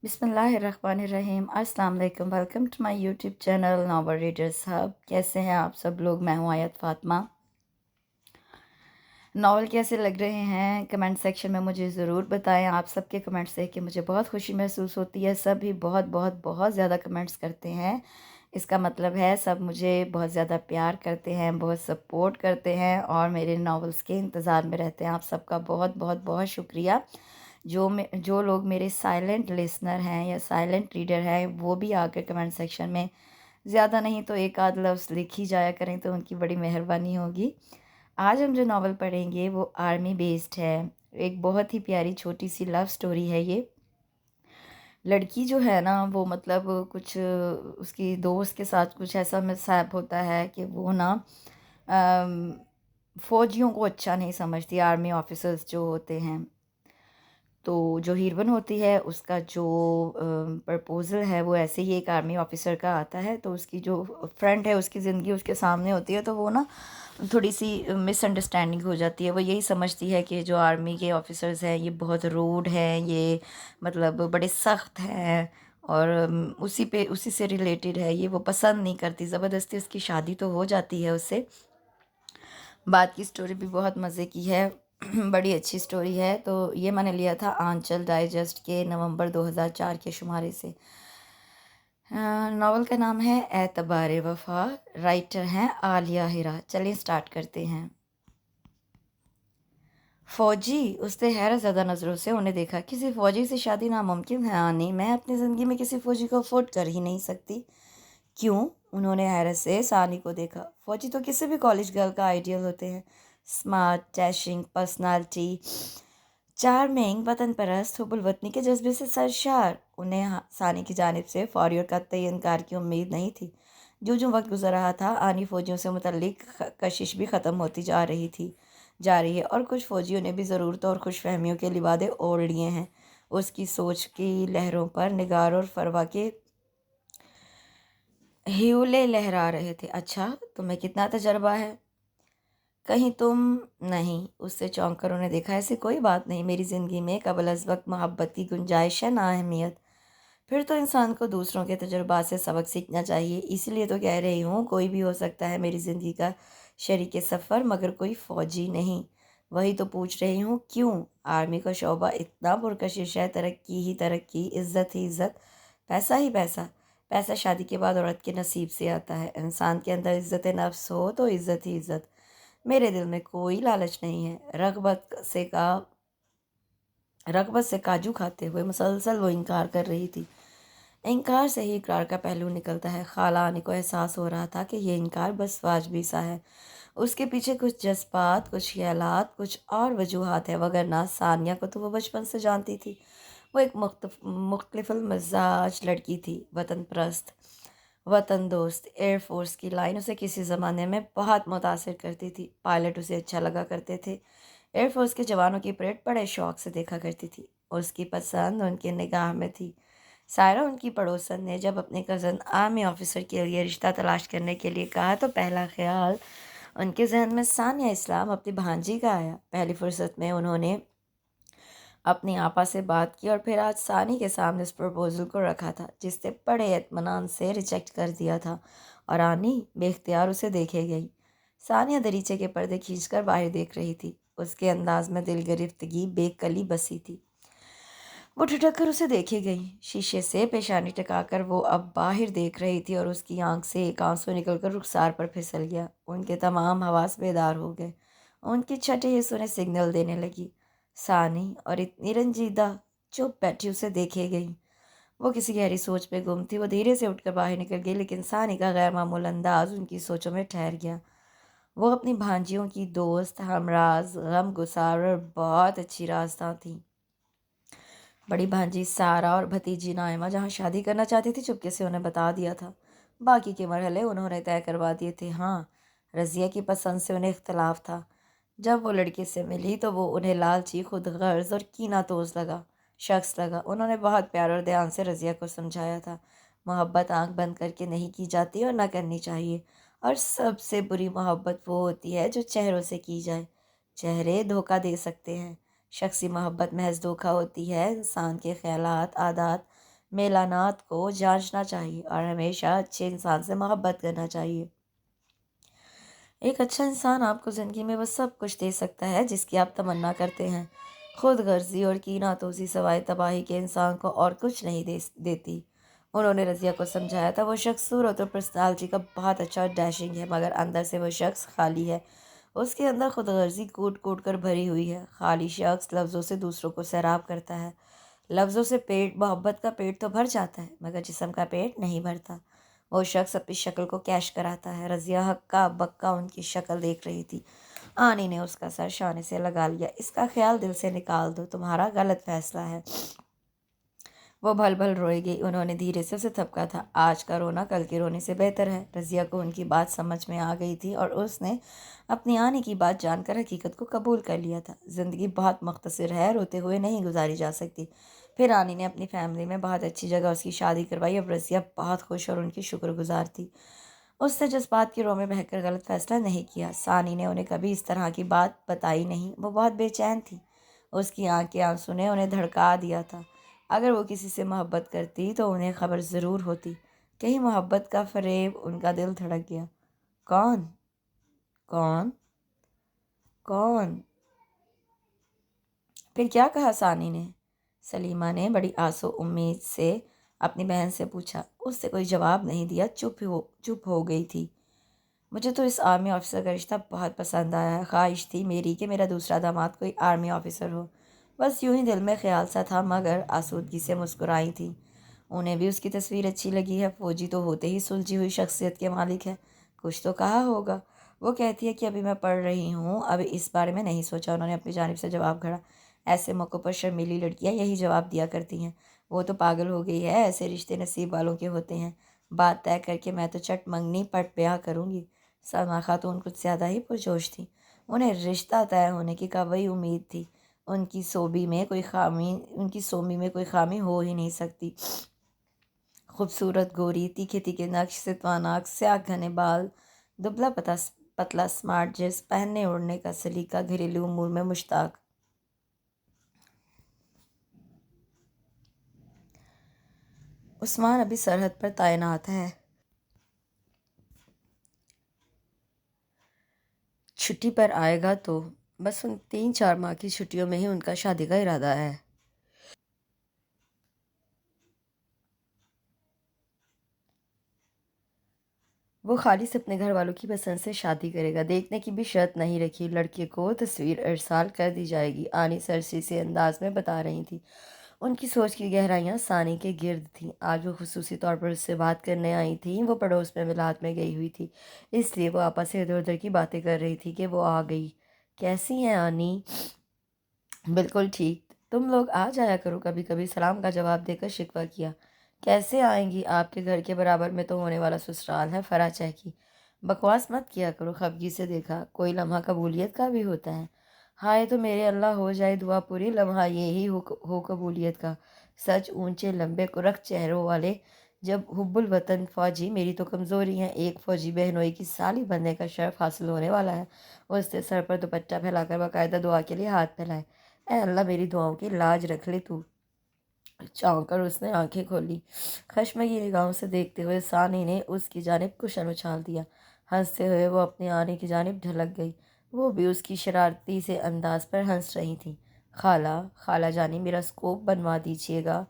بسم اللہ الرحمن الرحیم۔ السلام علیکم، welcome to my YouTube channel novel readers hub. کیسے ہیں آپ سب لوگ؟ میں ہوں آیت فاطمہ۔ ناول کیسے لگ رہے ہیں کمنٹ سیکشن میں مجھے ضرور بتائیں۔ آپ سب کے کمنٹس دیکھ کے مجھے بہت خوشی محسوس ہوتی ہے۔ سب ہی بہت بہت بہت زیادہ کمنٹس کرتے ہیں، اس کا مطلب ہے سب مجھے بہت زیادہ پیار کرتے ہیں، بہت سپورٹ کرتے ہیں اور میرے ناولز کے انتظار میں رہتے ہیں۔ آپ سب کا بہت بہت بہت شکریہ۔ جو لوگ میرے سائلنٹ لسنر ہیں یا سائلنٹ ریڈر ہیں وہ بھی آ کر کمنٹ سیکشن میں زیادہ نہیں تو ایک آدھ لفظ لکھ ہی جایا کریں تو ان کی بڑی مہربانی ہوگی۔ آج ہم جو ناول پڑھیں گے وہ آرمی بیسڈ ہے۔ ایک بہت ہی پیاری چھوٹی سی لو سٹوری ہے یہ۔ لڑکی جو ہے نا وہ مطلب کچھ اس کی دوست کے ساتھ کچھ ایسا مصائب ہوتا ہے کہ وہ نا فوجیوں کو اچھا نہیں سمجھتی، آرمی آفیسرز جو ہوتے ہیں۔ تو جو ہیروین ہوتی ہے اس کا جو پرپوزل ہے وہ ایسے ہی ایک آرمی آفیسر کا آتا ہے، تو اس کی جو فرینڈ ہے اس کی زندگی اس کے سامنے ہوتی ہے، تو وہ نا تھوڑی سی مس انڈرسٹینڈنگ ہو جاتی ہے۔ وہ یہی سمجھتی ہے کہ جو آرمی کے آفیسرز ہیں یہ بہت روڈ ہیں، یہ مطلب بڑے سخت ہیں اور اسی سے ریلیٹڈ ہے، یہ وہ پسند نہیں کرتی۔ زبردستی اس کی شادی تو ہو جاتی ہے اس سے۔ بات کی سٹوری بھی بہت مزے کی ہے، بڑی اچھی سٹوری ہے۔ تو یہ میں نے لیا تھا آنچل ڈائجسٹ کے نومبر 2004 کے شمارے سے۔ ناول کا نام ہے اعتبار وفا، رائٹر ہیں عالیہ ہیرا۔ چلیں سٹارٹ کرتے ہیں۔ فوجی، اس نے حیرت زدہ نظروں سے انہیں دیکھا۔ کسی فوجی سے شادی ناممکن ہے آنی، میں اپنی زندگی میں کسی فوجی کو افورڈ کر ہی نہیں سکتی۔ کیوں؟ انہوں نے حیرت سے ثانی کو دیکھا۔ فوجی تو کسی بھی کالج گرل کا آئیڈیل ہوتے ہیں، اسمارٹ، ڈیشنگ پرسنالٹی، چارمنگ، وطن پرست، حب الوطنی کے جذبے سے سرشار۔ انہیں ثانی کی جانب سے فوری اور قطعی انکار کی امید نہیں تھی۔ جو وقت گزر رہا تھا آنی فوجیوں سے متعلق کشش بھی ختم ہوتی جا رہی ہے اور کچھ فوجیوں نے بھی ضرورتوں اور خوش فہمیوں کے لبادے اوڑھ لیے ہیں۔ اس کی سوچ کی لہروں پر نگار اور فروا کے ہیولے لہرا رہے تھے۔ اچھا، تمہیں کتنا تجربہ ہے؟ کہیں تم نہیں؟ اس سے چونک کر انہیں دیکھا۔ ایسی کوئی بات نہیں، میری زندگی میں قبل از وقت محبت کی گنجائش ہے، نا اہمیت۔ پھر تو انسان کو دوسروں کے تجربات سے سبق سیکھنا چاہیے، اسی لیے تو کہہ رہی ہوں کوئی بھی ہو سکتا ہے میری زندگی کا شریک سفر، مگر کوئی فوجی نہیں۔ وہی تو پوچھ رہی ہوں، کیوں؟ آرمی کا شعبہ اتنا پرکشش ہے، ترقی ہی ترقی، عزت ہی عزت، پیسہ ہی پیسہ۔ پیسہ شادی کے بعد عورت کے نصیب سے آتا ہے۔ انسان کے اندر عزت نفس ہو تو عزت ہی عزت۔ میرے دل میں کوئی لالچ نہیں ہے۔ رغبت سے کاجو کھاتے ہوئے مسلسل وہ انکار کر رہی تھی۔ انکار سے ہی اقرار کا پہلو نکلتا ہے۔ خالہ آنی کو احساس ہو رہا تھا کہ یہ انکار بس واجبی سا ہے، اس کے پیچھے کچھ جذبات، کچھ خیالات، کچھ اور وجوہات ہیں، وگرنہ ثانیہ کو تو وہ بچپن سے جانتی تھی۔ وہ ایک مختلف المزاج لڑکی تھی، وطن پرست، وطن دوست۔ ایئر فورس کی لائن اسے کسی زمانے میں بہت متاثر کرتی تھی، پائلٹ اسے اچھا لگا کرتے تھے۔ ایئر فورس کے جوانوں کی پریڈ بڑے شوق سے دیکھا کرتی تھی۔ اس کی پسند ان کی نگاہ میں تھی۔ سائرہ، ان کی پڑوسن، نے جب اپنے کزن آرمی آفیسر کے لیے رشتہ تلاش کرنے کے لیے کہا تو پہلا خیال ان کے ذہن میں ثانیہ اسلام اپنی بھانجی کا آیا۔ پہلی فرصت میں انہوں نے اپنی آپا سے بات کی اور پھر آج ثانی کے سامنے اس پروپوزل کو رکھا تھا جس نے بڑے اطمینان سے ریجیکٹ کر دیا تھا، اور آنی بے اختیار اسے دیکھے گئی۔ ثانیہ دریچے کے پردے کھینچ کر باہر دیکھ رہی تھی۔ اس کے انداز میں دل گرفتگی بے کلی بسی تھی۔ وہ ٹھٹک کر اسے دیکھے گئی۔ شیشے سے پیشانی ٹکا کر وہ اب باہر دیکھ رہی تھی اور اس کی آنکھ سے ایک آنسو نکل کر رخسار پر پھسل گیا۔ ان کے تمام حواس بیدار ہو گئے۔ ان کی چھٹے حصوں نے سگنل دینے لگی۔ ثانی اور اتنی رنجیدہ چپ بیٹھی اسے دیکھے گئی۔ وہ کسی گہری سوچ میں گم تھی۔ وہ دھیرے سے اٹھ کر باہر نکل گئی، لیکن ثانی کا غیر معمول انداز ان کی سوچوں میں ٹھہر گیا۔ وہ اپنی بھانجیوں کی دوست، ہمراز، غم گسار اور بہت اچھی رازداں تھی۔ بڑی بھانجی سارہ اور بھتیجی نائمہ جہاں شادی کرنا چاہتی تھی چپکے سے انہیں بتا دیا تھا۔ باقی کے مرحلے انہوں نے طے کروا دیے تھے۔ ہاں، رضیہ کی پسند سے انہیں اختلاف تھا۔ جب وہ لڑکی سے ملی تو وہ انہیں لالچی، خود غرض اور کینہ توز شخص لگا۔ انہوں نے بہت پیار اور دھیان سے رضیہ کو سمجھایا تھا، محبت آنکھ بند کر کے نہیں کی جاتی اور نہ کرنی چاہیے، اور سب سے بری محبت وہ ہوتی ہے جو چہروں سے کی جائے۔ چہرے دھوکہ دے سکتے ہیں، شخصی محبت محض دھوکہ ہوتی ہے۔ انسان کے خیالات، عادات، میلانات کو جانچنا چاہیے اور ہمیشہ اچھے انسان سے محبت کرنا چاہیے۔ ایک اچھا انسان آپ کو زندگی میں وہ سب کچھ دے سکتا ہے جس کی آپ تمنا کرتے ہیں۔ خود غرضی اور کینہ توسی سوائے تباہی کے انسان کو اور کچھ نہیں دیتی۔ انہوں نے رضیہ کو سمجھایا تھا، وہ شخص صورت اور پرسنالٹی کا بہت اچھا ڈیشنگ ہے، مگر اندر سے وہ شخص خالی ہے۔ اس کے اندر خود غرضی کوٹ کوٹ کر بھری ہوئی ہے۔ خالی شخص لفظوں سے دوسروں کو سیراب کرتا ہے۔ لفظوں سے محبت کا پیٹ تو بھر جاتا ہے، مگر جسم کا پیٹ نہیں بھرتا۔ وہ شخص اپنی شکل کو کیش کراتا ہے۔ رضیہ ہکا بکا ان کی شکل دیکھ رہی تھی۔ آنی نے اس کا سر شانے سے لگا لیا۔ اس کا خیال دل سے نکال دو، تمہارا غلط فیصلہ ہے۔ وہ بھل بھل روئے گی۔ انہوں نے دھیرے سے اسے تھپکا تھا۔ آج کا رونا کل کے رونے سے بہتر ہے۔ رضیہ کو ان کی بات سمجھ میں آ گئی تھی اور اس نے اپنی آنے کی بات جان کر حقیقت کو قبول کر لیا تھا۔ زندگی بہت مختصر ہے، روتے ہوئے نہیں گزاری جا سکتی۔ پھر آنی نے اپنی فیملی میں بہت اچھی جگہ اس کی شادی کروائی۔ اب رضیہ بہت خوش اور ان کی شکر گزار تھی۔ اس نے جذبات کی رو میں بہہ کر غلط فیصلہ نہیں کیا۔ ثانی نے انہیں کبھی اس طرح کی بات بتائی نہیں۔ وہ بہت بے چین تھی۔ اس کی آنکھ کے آنسوں نے انہیں دھڑکا دیا تھا۔ اگر وہ کسی سے محبت کرتی تو انہیں خبر ضرور ہوتی۔ کہیں محبت کا فریب، ان کا دل دھڑک گیا۔ کون؟ کون؟ کون؟ پھر کیا کہا ثانی نے؟ سلیمہ نے بڑی آس و امید سے اپنی بہن سے پوچھا۔ اس نے کوئی جواب نہیں دیا، چپ ہو گئی تھی۔ مجھے تو اس آرمی آفیسر کا رشتہ بہت پسند آیا ہے۔ خواہش تھی میری کہ میرا دوسرا داماد کوئی آرمی آفیسر ہو۔ بس یوں ہی دل میں خیال سا تھا، مگر آسودگی سے مسکرائی تھی۔ انہیں بھی اس کی تصویر اچھی لگی ہے۔ فوجی تو ہوتے ہی سلجھی ہوئی شخصیت کے مالک ہے۔ کچھ تو کہا ہوگا۔ وہ کہتی ہے کہ ابھی میں پڑھ رہی ہوں، ابھی اس بارے میں نہیں سوچا۔ انہوں نے اپنی جانب سے جواب گھڑا۔ ایسے موقعوں پر شرمیلی لڑکیاں یہی جواب دیا کرتی ہیں۔ وہ تو پاگل ہو گئی ہے، ایسے رشتے نصیب والوں کے ہوتے ہیں۔ بات طے کر کے میں تو چٹ منگنی پٹ بیاہ کروں گی۔ سلمیٰ خاتون کچھ زیادہ ہی پرجوش تھی۔ انہیں رشتہ طے ہونے کی کوئی امید تھی۔ ان کی سومی میں کوئی خامی ہو ہی نہیں سکتی۔ خوبصورت گوری، تیکھے تیکھے نقش، ستوان آنکھ، سیاہ گھنے بال، دبلا پتلا سمارٹ ڈریس، پہننے اوڑھنے کا سلیقہ، گھریلو امور میں مشتاق۔ عثمان ابھی سرحد پر تعینات ہے۔ چھٹی پر آئے گا تو بس ان 3-4 ماہ کی چھٹیوں میں ہی ان کا شادی کا ارادہ ہے۔ وہ خالص اپنے گھر والوں کی پسند سے شادی کرے گا۔ دیکھنے کی بھی شرط نہیں رکھی۔ لڑکے کو تصویر ارسال کر دی جائے گی۔ آنی سرسری سے انداز میں بتا رہی تھی۔ ان کی سوچ کی گہرائیاں ثانی کے گرد تھیں۔ آج وہ خصوصی طور پر اس سے بات کرنے آئی تھیں۔ وہ پڑوس میں ولایت میں گئی ہوئی تھی، اس لیے وہ آپس سے ادھر ادھر کی باتیں کر رہی تھی کہ وہ آ گئی۔ کیسی ہیں آنی؟ بالکل ٹھیک۔ تم لوگ آ جایا کرو کبھی کبھی، سلام کا جواب دے کر شکوہ کیا۔ کیسے آئیں گی؟ آپ کے گھر کے برابر میں تو ہونے والا سسرال ہے، فرح چہکی۔ بکواس مت کیا کرو۔ خفگی سے دیکھا۔ کوئی لمحہ قبولیت کا بھی ہوتا ہے۔ ہائے تو میرے اللہ ہو جائے دعا پوری، لمحہ یہی ہو قبولیت کا۔ سچ اونچے لمبے کرخ چہروں والے جب حب الوطن فوجی، میری تو کمزوری ہے۔ ایک فوجی بہنوئی کی سالی بننے کا شرف حاصل ہونے والا ہے۔ اس نے سر پر دوپٹہ پھیلا کر باقاعدہ دعا کے لیے ہاتھ پھیلائے۔ اے اللہ میری دعاؤں کی لاج رکھ لے تو۔ چونک کر اس نے آنکھیں کھولی۔ خشمگی نگاہوں سے دیکھتے ہوئے ثانی نے اس کی جانب کشن اچھال دیا۔ ہنستے ہوئے وہ اپنی آنے کی جانب ڈھلک گئی۔ وہ بھی اس کی شرارتی سے انداز پر ہنس رہی تھی۔ خالہ جانی میرا اسکوپ بنوا دیجیے گا۔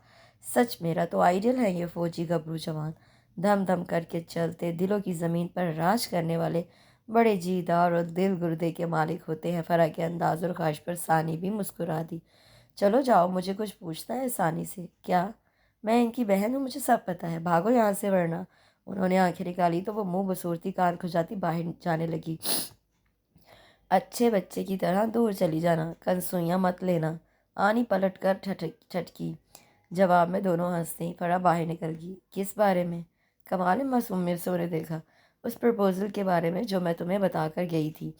سچ میرا تو آئیڈل ہے یہ فوجی گبرو جوان۔ دھم دھم کر کے چلتے، دلوں کی زمین پر راج کرنے والے بڑے جیدار اور دل گردے کے مالک ہوتے ہیں۔ فرح کے انداز اور خواہش پر ثانی بھی مسکرا دی۔ چلو جاؤ، مجھے کچھ پوچھنا ہے ثانی سے۔ کیا؟ میں ان کی بہن ہوں، مجھے سب پتہ ہے۔ بھاگو یہاں سے ورنہ۔ انہوں نے آنکھیں نکالی تو وہ منہ بسورتی کان کھجاتی باہر جانے لگی۔ اچھے بچے کی طرح دور چلی جانا، کنسوئیاں مت لینا۔ آنی پلٹ کر ٹھٹکی۔ جواب میں دونوں ہنس دیں۔ فرح باہر نکل گئی۔ کس بارے میں؟ کمال معصومیت سے انہیں دیکھا۔ اس پرپوزل کے بارے میں جو میں تمہیں بتا کر گئی تھی،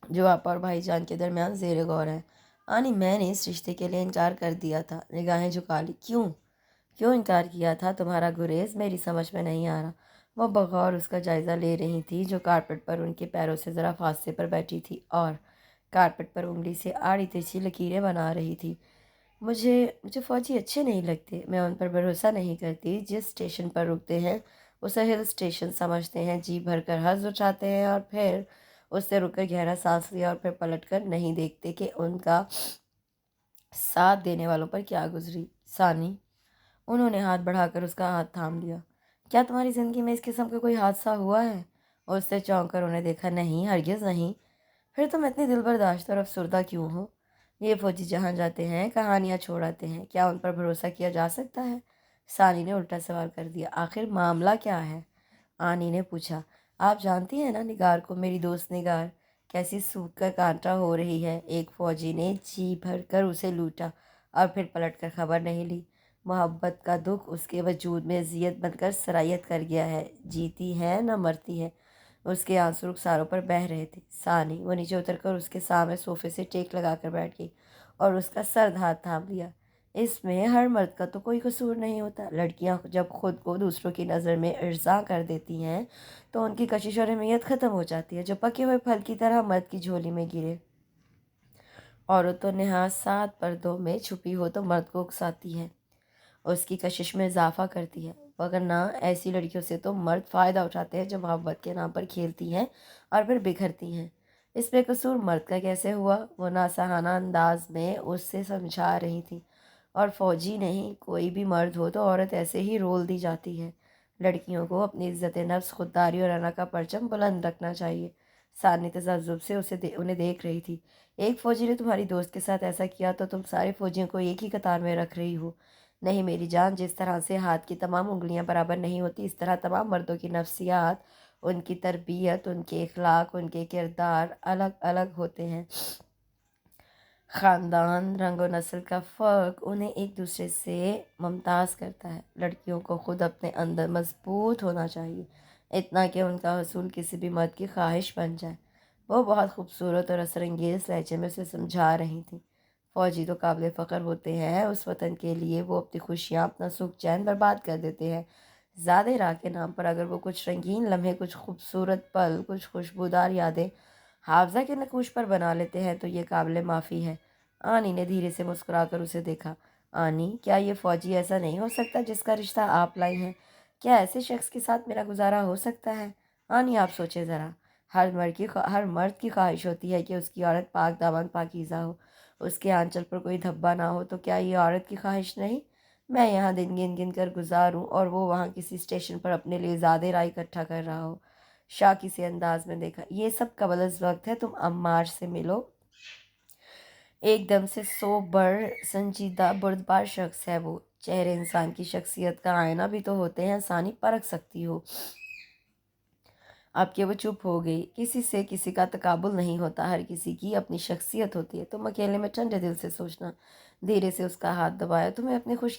جو آپا اور بھائی جان کے درمیان زیر غور ہے۔ آنی میں نے اس رشتے کے لیے انکار کر دیا تھا۔ نگاہیں جھکا لی۔ کیوں انکار کیا تھا؟ تمہارا گریز میری سمجھ میں نہیں آ رہا۔ وہ بغور اس کا جائزہ لے رہی تھی جو کارپٹ پر ان کے پیروں سے ذرا فاصلے پر بیٹھی تھی اور کارپٹ پر انگلی سے آڑی ترچھی لکیریں بنا رہی تھی۔ مجھے فوجی اچھے نہیں لگتے، میں ان پر بھروسہ نہیں کرتی۔ جس اسٹیشن پر رکتے ہیں اسے ہل اسٹیشن سمجھتے ہیں، جی بھر کر حرف اٹھاتے ہیں اور پھر اس سے رک کر گہرا سانس لیا اور پھر پلٹ کر نہیں دیکھتے کہ ان کا ساتھ دینے والوں پر کیا گزری۔ ثانی، انہوں نے ہاتھ بڑھا کر اس کا ہاتھ تھام لیا۔ کیا تمہاری زندگی میں اس قسم کا کوئی حادثہ ہوا ہے؟ اور اس سے چونک کر انہیں دیکھا۔ نہیں، ہرگز نہیں۔ پھر تم اتنی دل برداشت اور افسردہ کیوں ہو؟ یہ فوجی جہاں جاتے ہیں کہانیاں چھوڑ آتے ہیں، کیا ان پر بھروسہ کیا جا سکتا ہے؟ ثانی نے الٹا سوال کر دیا۔ آخر معاملہ کیا ہے؟ آنی نے پوچھا۔ آپ جانتی ہیں نا نگار کو، میری دوست نگار کیسی سوکھ کر کانٹا ہو رہی ہے۔ ایک فوجی نے جی بھر کر اسے لوٹا اور پھر پلٹ کر خبر نہیں لی۔ محبت کا دکھ اس کے وجود میں اذیت بن کر سرایت کر گیا ہے، جیتی ہے نہ مرتی ہے۔ اس کے آنسو رخساروں پر بہہ رہے تھے۔ ثانی، وہ نیچے اتر کر اس کے سامنے صوفے سے ٹیک لگا کر بیٹھ گئی اور اس کا سرد ہاتھ تھام لیا۔ اس میں ہر مرد کا تو کوئی قصور نہیں ہوتا۔ لڑکیاں جب خود کو دوسروں کی نظر میں ارزاں کر دیتی ہیں تو ان کی کشش اور اہمیت ختم ہو جاتی ہے۔ جو پکے ہوئے پھل کی طرح مرد کی جھولی میں گرے، عورت تو نہایت 7 پردوں میں چھپی ہو تو مرد کو اکساتی ہے، اس کی کشش میں اضافہ کرتی ہے، وگرنہ ایسی لڑکیوں سے تو مرد فائدہ اٹھاتے ہیں جو محبت کے نام پر کھیلتی ہیں اور پھر بکھرتی ہیں۔ اس میں قصور مرد کا کیسے ہوا؟ وہ ناصحانہ انداز میں اس سے سمجھا رہی تھی۔ اور فوجی نہیں، کوئی بھی مرد ہو تو عورت ایسے ہی رول دی جاتی ہے۔ لڑکیوں کو اپنی عزت نفس، خودداری اور انا کا پرچم بلند رکھنا چاہیے۔ ثانی تذبذب سے انہیں دیکھ رہی تھی۔ ایک فوجی نے تمہاری دوست کے ساتھ ایسا کیا تو تم سارے فوجیوں کو ایک ہی قطار میں رکھ رہی ہو؟ نہیں میری جان، جس طرح سے ہاتھ کی تمام انگلیاں برابر نہیں ہوتی، اس طرح تمام مردوں کی نفسیات، ان کی تربیت، ان کے اخلاق، ان کے کردار الگ الگ ہوتے ہیں۔ خاندان، رنگ و نسل کا فرق انہیں ایک دوسرے سے ممتاز کرتا ہے۔ لڑکیوں کو خود اپنے اندر مضبوط ہونا چاہیے، اتنا کہ ان کا حصول کسی بھی مرد کی خواہش بن جائے۔ وہ بہت خوبصورت اور اثر انگیز لہجے میں اسے سمجھا رہی تھیں۔ فوجی تو قابل فخر ہوتے ہیں، اس وطن کے لیے وہ اپنی خوشیاں، اپنا سکھ چین برباد کر دیتے ہیں۔ زیادہ راہ کے نام پر اگر وہ کچھ رنگین لمحے، کچھ خوبصورت پل، کچھ خوشبودار یادیں حافظہ کے نقوش پر بنا لیتے ہیں تو یہ قابل معافی ہے۔ آنی نے دھیرے سے مسکرا کر اسے دیکھا۔ آنی، کیا یہ فوجی ایسا نہیں ہو سکتا جس کا رشتہ آپ لائی ہیں؟ کیا ایسے شخص کے ساتھ میرا گزارا ہو سکتا ہے؟ آنی، آپ سوچیں ذرا، ہر مرد کی خواہش ہوتی ہے کہ اس کی عورت پاک دامن پاکیزہ ہو، اس کے آنچل پر کوئی دھبا نہ ہو۔ تو کیا یہ عورت کی خواہش نہیں؟ میں یہاں دن گن گن کر گزاروں اور وہ وہاں کسی اسٹیشن پر اپنے لیے زیادہ رائے اکٹھا کر رہا ہو۔ شاکی سے انداز میں دیکھا۔ یہ سب قبل از وقت ہے، تم عمار سے ملو۔ ایک دم سے سوبر، سنجیدہ، بردبار شخص ہے وہ۔ چہرے انسان کی شخصیت کا آئینہ بھی تو ہوتے ہیں، ثانی پرکھ سکتی ہو۔ اب کہ وہ چپ ہو گئی۔ کسی سے کسی کا تقابل نہیں ہوتا، ہر کسی کی اپنی شخصیت ہوتی ہے۔ تم اکیلے میں ٹھنڈے دل سے سوچنا۔ دھیرے سے اس کا ہاتھ دبایا۔ تمہیں اپنی خوش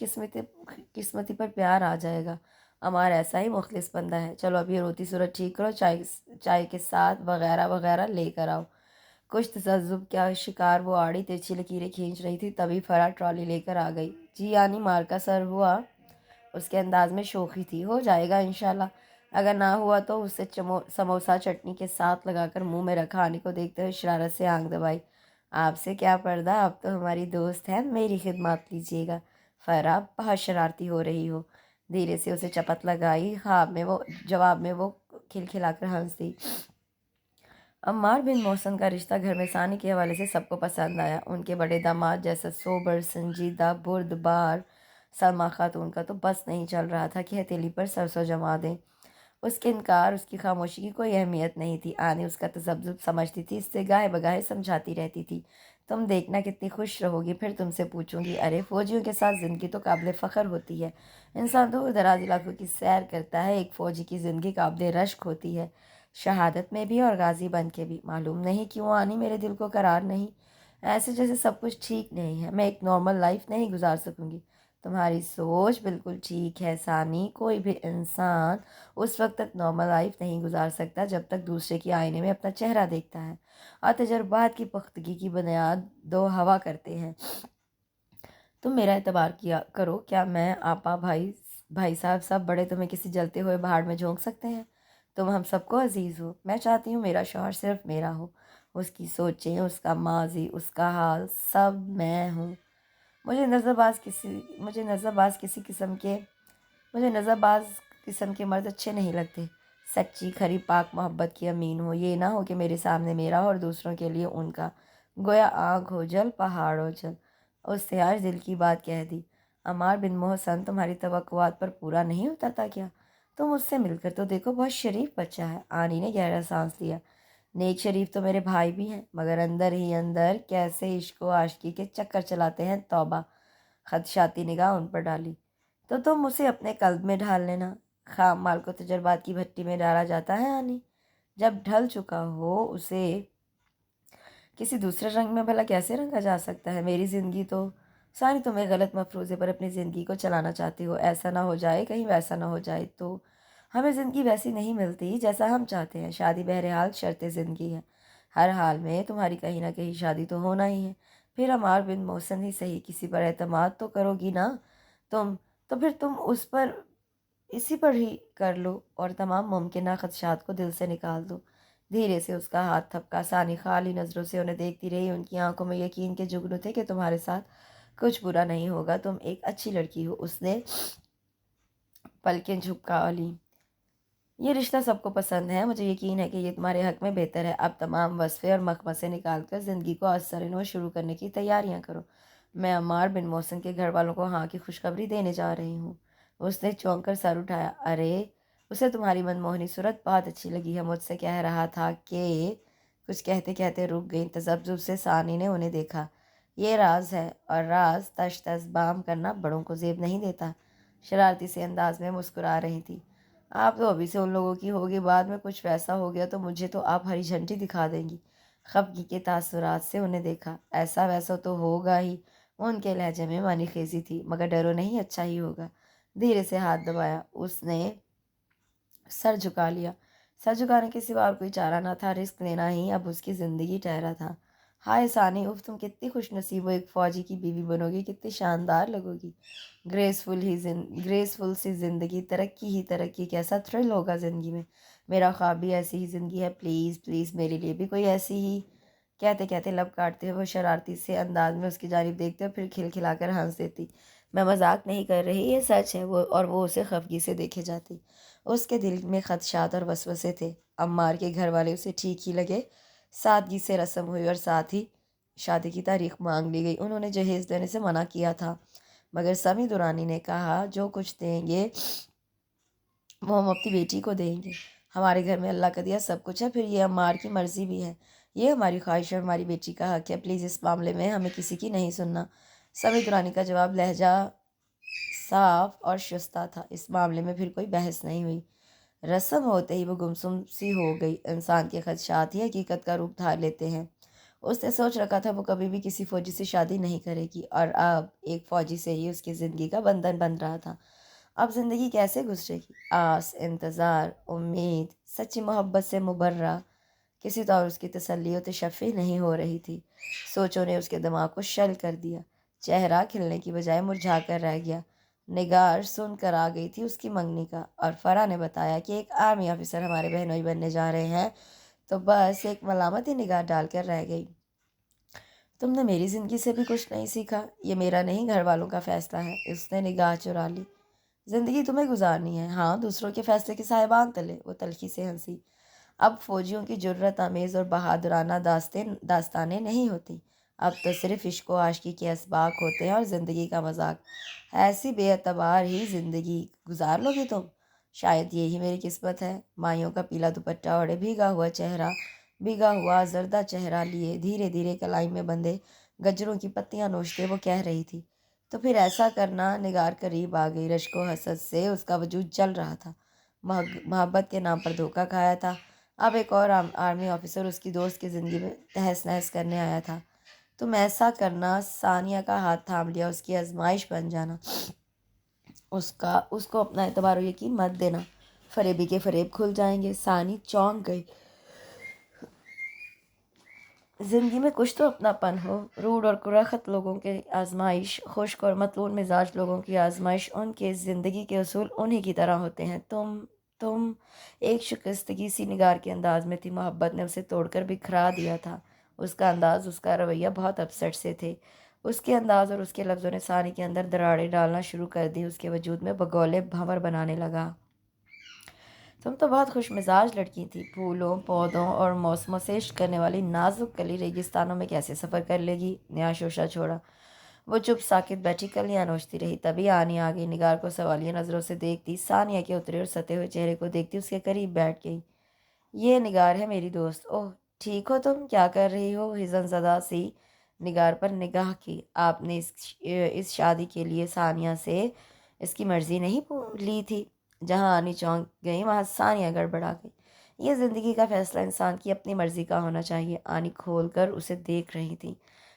قسمتی پر پیار آ جائے گا۔ عمار ایسا ہی مخلص بندہ ہے۔ چلو اب یہ روتی صورت ٹھیک کرو، چائے کے ساتھ وغیرہ وغیرہ لے کر آؤ۔ کچھ تذبذب کا شکار وہ آڑی ترچھی لکیریں کھینچ رہی تھی، تبھی فرح ٹرالی لے کر آ گئی۔ جی یعنی مار کا سر ہوا؟ اس کے انداز میں شوخی تھی۔ ہو جائے گا انشاءاللہ۔ اگر نہ ہوا تو اسے سموسہ چٹنی کے ساتھ لگا کر منہ میں رکھا۔ آنی کو دیکھتے ہوئے شرارت سے آنکھ دبائی۔ آپ سے کیا پردہ، آپ تو ہماری دوست ہیں، میری خدمات لیجیے گا۔ فرح، بہت شرارتی ہو رہی ہو۔ دھیرے سے اسے چپت لگائی۔ جواب میں وہ کھلکھلا کر ہنس دی۔ عمار بن محسن کا رشتہ گھر میں ثانی کے حوالے سے سب کو پسند آیا۔ ان کے بڑے داماد جیسا سوبر، سنجیدہ، بردبار سلمیٰ خاتون کا تو بس نہیں چل رہا تھا کہ ہتھیلی پر سرسوں جما دیں۔ اس کے انکار، اس کی خاموشی کی کوئی اہمیت نہیں تھی۔ آنی اس کا تذبذب سمجھتی تھی، اس سے گاہے بگاہے سمجھاتی رہتی تھی۔ تم دیکھنا کتنی خوش رہو گی، پھر تم سے پوچھوں گی۔ ارے فوجیوں کے ساتھ زندگی تو قابل فخر ہوتی ہے۔ انسان دور دراز علاقوں کی سیر کرتا ہے، ایک فوجی کی زندگی قابل رشک ہوتی ہے، شہادت میں بھی اور غازی بن کے بھی۔ معلوم نہیں کیوں آنی میرے دل کو قرار نہیں، ایسے جیسے سب کچھ ٹھیک نہیں ہے، میں ایک نارمل لائف نہیں گزار سکوں گی۔ تمہاری سوچ بالکل ٹھیک ہے ثانی، کوئی بھی انسان اس وقت تک نارمل لائف نہیں گزار سکتا جب تک دوسرے کے آئینے میں اپنا چہرہ دیکھتا ہے، اور تجربات کی پختگی کی بنیاد دو ہوا کرتے ہیں۔ تم میرا اعتبار کیا کرو، کیا میں، آپا، بھائی صاحب سب بڑے تمہیں کسی جلتے ہوئے پہاڑ میں جھونک سکتے ہیں؟ تم ہم سب کو عزیز ہو۔ میں چاہتی ہوں میرا شوہر صرف میرا ہو، اس کی سوچیں، اس کا ماضی، اس کا حال، سب میں ہوں۔ مجھے نظر باز قسم کے مرد اچھے نہیں لگتے۔ سچی کھری پاک محبت کی امین ہو، یہ نہ ہو کہ میرے سامنے میرا اور دوسروں کے لیے ان کا، گویا آنکھ ہو جل پہاڑ ہو جل۔ اس نے آج دل کی بات کہہ دی۔ عمار بن محسن تمہاری توقعات پر پورا نہیں اترتا کیا؟ تم اس سے مل کر تو دیکھو، بہت شریف بچہ ہے۔ آنی نے گہرا سانس لیا۔ نیک شریف تو میرے بھائی بھی ہیں، مگر اندر ہی اندر کیسے عشق و عاشقی کے چکر چلاتے ہیں، توبہ! خدشاتی نگاہ ان پر ڈالی۔ تو تم اسے اپنے قلب میں ڈھال لینا۔ خام مال کو تجربات کی بھٹی میں ڈالا جاتا ہے آنی؟ جب ڈھل چکا ہو اسے کسی دوسرے رنگ میں بھلا کیسے رنگا جا سکتا ہے؟ میری زندگی تو ثانی، تم ایک غلط مفروضے پر اپنی زندگی کو چلانا چاہتے ہو۔ ایسا نہ ہو جائے، کہیں ویسا نہ ہو جائے تو ہمیں زندگی ویسی نہیں ملتی جیسا ہم چاہتے ہیں۔ شادی بہرحال شرط زندگی ہے، ہر حال میں تمہاری کہیں نہ کہیں شادی تو ہونا ہی ہے۔ پھر عمار بن محسن ہی صحیح، کسی پر اعتماد تو کرو گی نا تم؟ تو پھر تم اس پر، اسی پر ہی کر لو اور تمام ممکنہ خدشات کو دل سے نکال دو۔ دھیرے سے اس کا ہاتھ تھپکا۔ ثانی خالی نظروں سے انہیں دیکھتی رہی۔ ان کی آنکھوں میں یقین کے جگنو تھے کہ تمہارے ساتھ کچھ برا نہیں ہوگا، تم ایک اچھی لڑکی ہو۔ اس نے پلکیں جھپکا لی۔ یہ رشتہ سب کو پسند ہے، مجھے یقین ہے کہ یہ تمہارے حق میں بہتر ہے۔ اب تمام وصفے اور مخمصے نکال کر زندگی کو از سر نو شروع کرنے کی تیاریاں کرو۔ میں عمار بن محسن کے گھر والوں کو ہاں کی خوشخبری دینے جا رہی ہوں۔ اس نے چونک کر سر اٹھایا۔ ارے، اسے تمہاری منموہنی صورت بہت اچھی لگی ہے، مجھ سے کہہ رہا تھا کہ… کچھ کہتے کہتے رک گئی۔ تذبذب سے ثانی نے انہیں دیکھا۔ یہ راز ہے، اور راز تش تش بام کرنا بڑوں کو زیب نہیں دیتا۔ شرارتی سے انداز میں مسکرا رہی تھی۔ آپ تو ابھی سے ان لوگوں کی ہوگی، بعد میں کچھ ویسا ہو گیا تو مجھے تو آپ ہری جھنڈی دکھا دیں گی۔ خفگی کے تاثرات سے انہیں دیکھا۔ ایسا ویسا تو ہوگا ہی۔ ان کے لہجے میں معنی خیزی تھی۔ مگر ڈرو نہیں، اچھا ہی ہوگا۔ دھیرے سے ہاتھ دبایا۔ اس نے سر جھکا لیا۔ سر جھکانے کے سوا اور کوئی چارہ نہ تھا، رسک لینا ہی اب اس کی زندگی ٹھہرا تھا۔ ہائے ثانی، اف تم کتنی خوش نصیب ہو، ایک فوجی کی بیوی بنو گی، کتنی شاندار لگو گی۔ گریسفل سی زندگی، ترقی ہی ترقی، کیسا تھرل ہوگا زندگی میں۔ میرا خواب بھی ایسی ہی زندگی ہے، پلیز پلیز میرے لیے بھی کوئی ایسی ہی۔ کہتے کہتے لب کاٹتے ہوئے وہ شرارتی سے انداز میں اس کی جانب دیکھتے اور پھر کھلکھلا کر ہنس دیتی۔ میں مذاق نہیں کر رہی، یہ سچ ہے۔ وہ اسے خفگی سے دیکھے جاتی۔ اس کے دل میں خدشات اور وسوسے تھے۔ عمار کے گھر والے اسے ٹھیک ہی لگے۔ سادگی سے رسم ہوئی اور ساتھ ہی شادی کی تاریخ مانگ لی گئی۔ انہوں نے جہیز دینے سے منع کیا تھا، مگر سمیع درانی نے کہا جو کچھ دیں گے وہ ہم اپنی بیٹی کو دیں گے۔ ہمارے گھر میں اللہ کا دیا سب کچھ ہے، پھر یہ عمار کی مرضی بھی ہے۔ یہ ہماری خواہش اور ہماری بیٹی کا حق ہے، پلیز اس معاملے میں ہمیں کسی کی نہیں سننا۔ سمیع درانی کا جواب لہجہ صاف اور شستہ تھا۔ اس معاملے میں پھر کوئی بحث نہیں ہوئی۔ رسم ہوتے ہی وہ گمسم سی ہو گئی۔ انسان کے خدشات ہی حقیقت کا روپ دھار لیتے ہیں۔ اس نے سوچ رکھا تھا وہ کبھی بھی کسی فوجی سے شادی نہیں کرے گی، اور اب ایک فوجی سے ہی اس کی زندگی کا بندھن بن رہا تھا۔ اب زندگی کیسے گزرے گی؟ آس، انتظار، امید، سچی محبت سے مبرہ کسی طور اس کی تسلی و تشفی نہیں ہو رہی تھی۔ سوچوں نے اس کے دماغ کو شل کر دیا۔ چہرہ کھلنے کی بجائے مرجھا کر رہ گیا۔ نگار سن کر آ گئی تھی اس کی منگنی کا، اور فرح نے بتایا کہ ایک آرمی آفیسر ہمارے بہنوئی بننے جا رہے ہیں، تو بس ایک ملامتی نگاہ ڈال کر رہ گئی۔ تم نے میری زندگی سے بھی کچھ نہیں سیکھا؟ یہ میرا نہیں، گھر والوں کا فیصلہ ہے۔ اس نے نگاہ چرا لی۔ زندگی تمہیں گزارنی ہے، ہاں، دوسروں کے فیصلے کے سائبان تلے۔ وہ تلخی سے ہنسی۔ اب فوجیوں کی جرأت آمیز اور بہادرانہ داستانیں نہیں ہوتی، اب تو صرف عشق و عاشقی کے اسباق ہوتے ہیں اور زندگی کا مذاق۔ ایسی بے اعتبار ہی زندگی گزار لو گی تم؟ شاید یہی میری قسمت ہے۔ مائیوں کا پیلا دوپٹہ اوڑھے، بھیگا ہوا زردہ چہرہ لیے، دھیرے دھیرے کلائی میں بندھے گجروں کی پتیاں نوچتے وہ کہہ رہی تھی۔ تو پھر ایسا کرنا۔ نگار قریب آ گئی۔ رشک و حسد سے اس کا وجود جل رہا تھا۔ محبت کے نام پر دھوکہ کھایا تھا۔ اب ایک اور آرمی آفیسر اس کی دوست کی زندگی میں تہس نہس کرنے آیا تھا۔ تم ایسا کرنا، ثانیہ کا ہاتھ تھام لیا، اس کی آزمائش بن جانا۔ اس کو اپنا اعتبار و یقین مت دینا، فریبی کے فریب کھل جائیں گے۔ ثانی چونک گئی۔ زندگی میں کچھ تو اپنا پن ہو۔ روڈ اور کرخت لوگوں کی آزمائش، خشک اور مطلون مزاج لوگوں کی آزمائش، ان کے زندگی کے اصول انہی کی طرح ہوتے ہیں۔ تم ایک شکستگی سی نگار کے انداز میں تھی۔ محبت نے اسے توڑ کر بکھرا دیا تھا۔ اس کا انداز، اس کا رویہ بہت اپسٹ سے تھے۔ اس کے انداز اور اس کے لفظوں نے ثانی کے اندر دراڑیں ڈالنا شروع کر دی، اس کے وجود میں بگولے بھنور بنانے لگا۔ تم تو بہت خوش مزاج لڑکی تھی، پھولوں پودوں اور موسموں سے عشق کرنے والی نازک کلی ریگستانوں میں کیسے سفر کر لے گی؟ نیا شوشہ چھوڑا۔ وہ چپ ساکت بیٹھی کلیاں نوچتی رہی، تبھی آنی آ گئی، نگار کو سوالیہ نظروں سے دیکھتی، ثانیہ کے اترے اور ستے ہوئے چہرے کو دیکھتی اس کے قریب بیٹھ گئی۔ یہ نگار ہے میری دوست۔ اوہ ٹھیک ہو تم؟ کیا کر رہی ہو؟ حزن زدہ سی نگار پر نگاہ کی۔ آپ نے اس شادی کے لیے ثانیہ سے اس کی مرضی نہیں لی تھی؟ جہاں آنی چونک گئی وہاں ثانیہ گڑبڑا گئی۔ یہ زندگی کا فیصلہ انسان کی اپنی مرضی کا ہونا چاہیے۔ آنی کھول کر اسے دیکھ رہی تھی۔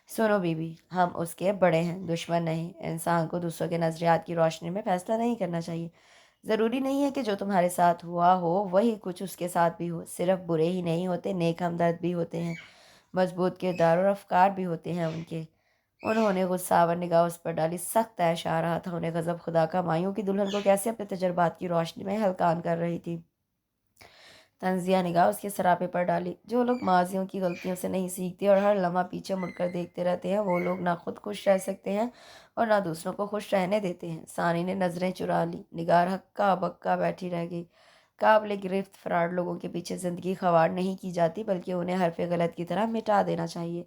سنو بی بی، ہم اس کے بڑے ہیں، دشمن نہیں۔ انسان کو دوسروں کے نظریات کی روشنی میں فیصلہ نہیں کرنا چاہیے۔ ضروری نہیں ہے کہ جو تمہارے ساتھ ہوا ہو وہی کچھ اس کے ساتھ بھی ہو۔ صرف برے ہی نہیں ہوتے، نیک ہمدرد بھی ہوتے ہیں، مضبوط کردار اور افکار بھی ہوتے ہیں ان کے۔ انہوں نے غصہور نگاہ اس پر ڈالی، سخت عیش آ رہا تھا انہیں غضب خدا کا، مایوں کی دلہن کو کیسے اپنے تجربات کی روشنی میں ہلکان کر رہی تھی۔ طنزیہ نگاہ اس کے سراپے پر ڈالی۔ جو لوگ ماضیوں کی غلطیوں سے نہیں سیکھتے اور ہر لمحہ پیچھے مڑ کر دیکھتے رہتے ہیں، وہ لوگ نہ خود خوش رہ سکتے ہیں اور نہ دوسروں کو خوش رہنے دیتے ہیں۔ ثانی نے نظریں چرا لی، نگار ہکا بکا بیٹھی رہ گئی۔ قابل گرفت فراڈ لوگوں کے پیچھے زندگی خوار نہیں کی جاتی، بلکہ انہیں حرف غلط کی طرح مٹا دینا چاہیے۔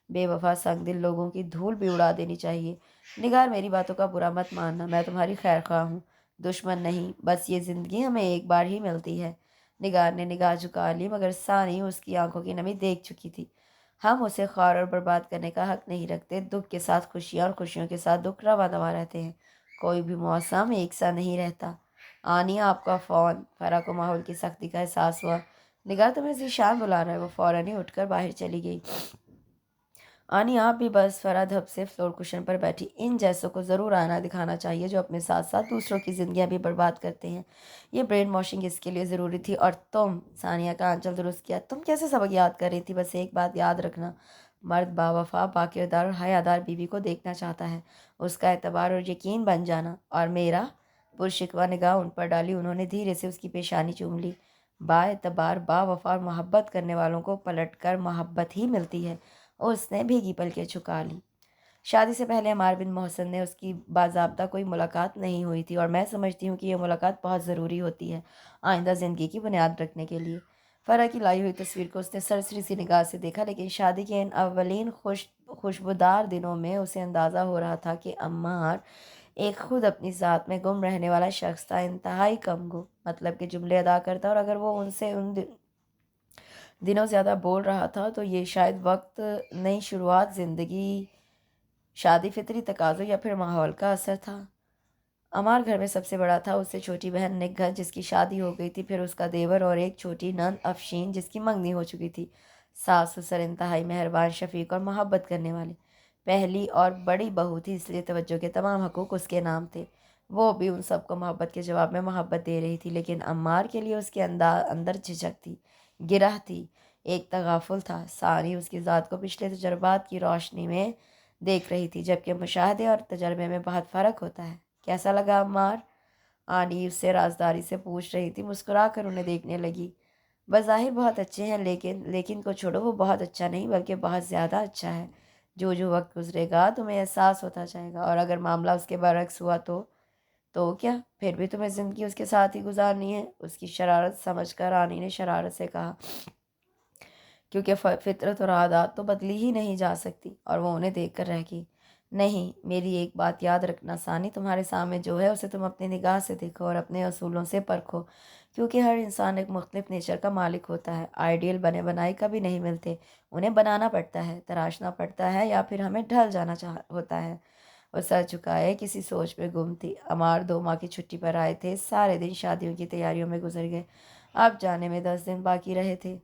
بے وفا سنگ دل لوگوں کی دھول بھی اڑا دینی چاہیے۔ نگار میری باتوں کا برا مت ماننا، میں تمہاری خیر خواہ ہوں، دشمن نہیں۔ بس یہ زندگی ہمیں ایک بار ہی ملتی ہے۔ نگار نے نگاہ جھکا لی، مگر ثانی اس کی آنکھوں کی نمی دیکھ چکی تھی۔ ہم اسے خوار اور برباد کرنے کا حق نہیں رکھتے۔ دکھ کے ساتھ خوشیاں اور خوشیوں کے ساتھ دکھ رواں دواں رہتے ہیں۔ کوئی بھی موسم ایک سا نہیں رہتا۔ آنی آپ کا فون۔ فرح کو ماحول کی سختی کا احساس ہوا۔ نگار تمہیں ذیشان بلا رہا ہے۔ وہ فوراً ہی اٹھ کر باہر چلی گئی۔ آنی آپ بھی بس۔ فرح دھب سے فلور کشن پر بیٹھی۔ ان جیسوں کو ضرور آئینہ دکھانا چاہیے جو اپنے ساتھ ساتھ دوسروں کی زندگیاں بھی برباد کرتے ہیں۔ یہ برین واشنگ اس کے لیے ضروری تھی۔ اور تم، ثانیہ کا آنچل درست کیا، تم کیسے سبق یاد کر رہی تھی؟ بس ایک بات یاد رکھنا، مرد باوفا باکردار اور حیادار بیوی کو دیکھنا چاہتا ہے، اس کا اعتبار اور یقین بن جانا۔ اور میرا پرشکوہ نگاہ ان پر ڈالی، انہوں نے دھیرے سے اس کی پیشانی چوم لی۔ با اعتبار باوفا اور محبت کرنے والوں کو پلٹ کر محبت ہی ملتی ہے۔ اس نے بھیگی پلکیں جھکا لی۔ شادی سے پہلے عمار بن محسن نے اس کی باضابطہ کوئی ملاقات نہیں ہوئی تھی، اور میں سمجھتی ہوں کہ یہ ملاقات بہت ضروری ہوتی ہے آئندہ زندگی کی بنیاد رکھنے کے لیے۔ فرح کی لائی ہوئی تصویر کو اس نے سرسری سی نگاہ سے دیکھا، لیکن شادی کے ان اولین خوشبودار دنوں میں اسے اندازہ ہو رہا تھا کہ عمار ایک خود اپنی ذات میں گم رہنے والا شخص تھا، انتہائی کم گو، مطلب کے جملے ادا کرتا، اور اگر وہ ان سے ان دنوں زیادہ بول رہا تھا تو یہ شاید وقت نئی شروعات، زندگی، شادی، فطری تقاضوں یا پھر ماحول کا اثر تھا۔ عمار گھر میں سب سے بڑا تھا، اس سے چھوٹی بہن نگہت جس کی شادی ہو گئی تھی، پھر اس کا دیور اور ایک چھوٹی نند افشین جس کی منگنی ہو چکی تھی۔ ساس سسر انتہائی مہربان، شفیق اور محبت کرنے والے۔ پہلی اور بڑی بہو تھی، اس لیے توجہ کے تمام حقوق اس کے نام تھے۔ وہ بھی ان سب کو محبت کے جواب میں محبت دے رہی تھی، لیکن عمار کے لیے اس کے اندر جھجک تھی، گرہ تھی، ایک تغافل تھا۔ ثانی اس کی ذات کو پچھلے تجربات کی روشنی میں دیکھ رہی تھی، جبکہ مشاہدے اور تجربے میں بہت فرق ہوتا ہے۔ کیسا لگا عمار؟ آنی اس سے رازداری سے پوچھ رہی تھی، مسکرا کر انہیں دیکھنے لگی۔ بظاہر بہت اچھے ہیں، لیکن کو چھوڑو، وہ بہت اچھا نہیں بلکہ بہت زیادہ اچھا ہے۔ جو جو وقت گزرے گا تمہیں احساس ہوتا جائے گا، اور اگر معاملہ اس کے برعکس ہوا تو کیا؟ پھر بھی تمہیں زندگی اس کے ساتھ ہی گزارنی ہے؟ اس کی شرارت سمجھ کر آنی نے شرارت سے کہا، کیونکہ فطرت اور عادات تو بدلی ہی نہیں جا سکتی، اور وہ انہیں دیکھ کر رہ گئی۔ نہیں، میری ایک بات یاد رکھنا ثانی، تمہارے سامنے جو ہے اسے تم اپنی نگاہ سے دیکھو اور اپنے اصولوں سے پرکھو، کیونکہ ہر انسان ایک مختلف نیچر کا مالک ہوتا ہے۔ آئیڈیل بنے بنائے کبھی نہیں ملتے، انہیں بنانا پڑتا ہے، تراشنا پڑتا ہے، یا پھر ہمیں ڈھل جانا ہوتا ہے۔ وہ سر جھکائے کسی سوچ میں گم تھی۔ عمار 2 ماہ کی چھٹی پر آئے تھے، سارے دن شادیوں کی تیاریوں میں گزر گئے، اب جانے میں 10 دن باقی رہے تھے۔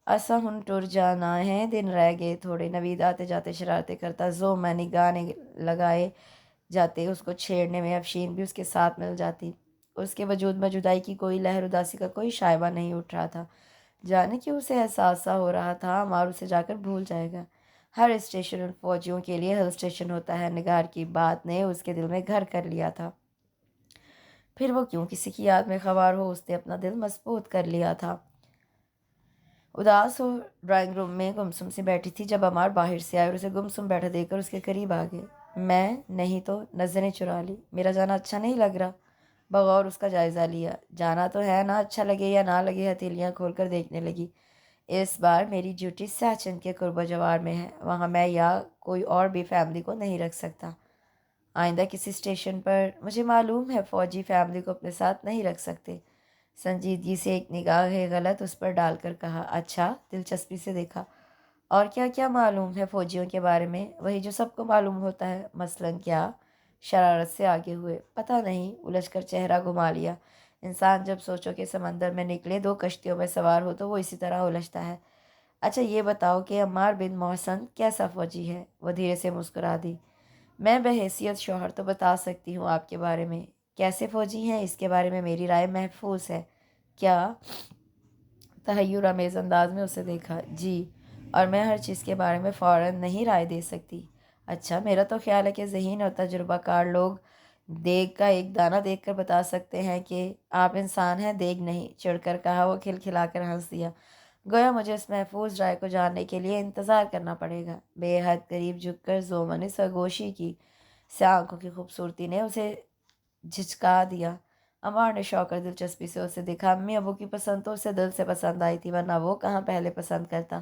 اساں ہن ٹر جانا ہے، دن رہ گئے تھوڑے۔ نوید آتے جاتے شرارتیں کرتا، میں نے گانے لگائے جاتے، اس کو چھیڑنے میں افشین بھی اس کے ساتھ مل جاتی۔ اس کے وجود میں جدائی کی کوئی لہر، اداسی کا کوئی شائبہ نہیں اٹھ رہا تھا۔ جانے کہ اسے احساس سا ہو رہا تھا عمار اسے جا کر بھول جائے گا۔ ہر اسٹیشن ان فوجیوں کے لیے ہل اسٹیشن ہوتا ہے۔ نگار کی بات نے اس کے دل میں گھر کر لیا تھا۔ پھر وہ کیوں کسی کی یاد میں خوار ہو، اس نے اپنا دل مضبوط کر لیا تھا۔ اداس ہو ڈرائنگ روم میں گمسم سے بیٹھی تھی جب عمار باہر سے آئے اور اسے گمسم بیٹھا دیکھ کر اس کے قریب آ گئے۔ میں نہیں تو نظریں چرا لی۔ میرا جانا اچھا نہیں لگ رہا؟ بغور اس کا جائزہ لیا۔ جانا تو ہے نا، اچھا لگے یا نہ لگے۔ ہتھیلیاں کھول کر دیکھنے لگی۔ اس بار میری ڈیوٹی سیاچن کے قرب و جوار میں ہے، وہاں میں یا کوئی اور بھی فیملی کو نہیں رکھ سکتا۔ آئندہ کسی اسٹیشن پر مجھے معلوم ہے فوجی فیملی کو اپنے ساتھ نہیں رکھ سکتے۔ سنجیدگی سے ایک نگاہ غلط اس پر ڈال کر کہا، اچھا، دلچسپی سے دیکھا۔ اور کیا کیا معلوم ہے فوجیوں کے بارے میں؟ وہی جو سب کو معلوم ہوتا ہے۔ مثلاً کیا؟ شرارت سے آگے ہوئے۔ پتہ نہیں، الجھ کر چہرہ گھما لیا۔ انسان جب سوچو کہ سمندر میں نکلے 2 کشتیوں میں سوار ہو تو وہ اسی طرح الجھتا ہے۔ اچھا یہ بتاؤ کہ عمار بن محسن کیسا فوجی ہے؟ وہ دھیرے سے مسکرا دی۔ میں بحیثیت شوہر تو بتا سکتی ہوں آپ کے بارے میں۔ کیسے فوجی ہیں اس کے بارے میں میری رائے محفوظ ہے۔ کیا؟ تحیر آمیز انداز میں اسے دیکھا۔ جی، اور میں ہر چیز کے بارے میں فوراً نہیں رائے دے سکتی۔ اچھا، میرا تو خیال ہے کہ ذہین اور تجربہ کار لوگ دیگ کا ایک دانہ دیکھ کر بتا سکتے ہیں کہ آپ انسان ہیں، دیگ نہیں۔ چڑھ کر کہا۔ وہ کھلکھلا کر ہنس دیا۔ گویا مجھے اس محفوظ رائے کو جاننے کے لیے انتظار کرنا پڑے گا۔ بے حد قریب جھک کر زومن سرگوشی کی سے آنکھوں کی خوبصورتی نے اسے جھچکا دیا۔ عمار نے شوق اور دلچسپی سے اسے دیکھا۔ امی ابو کی پسند تو اسے دل سے پسند آئی تھی، ورنہ وہ کہاں پہلے پسند کرتا۔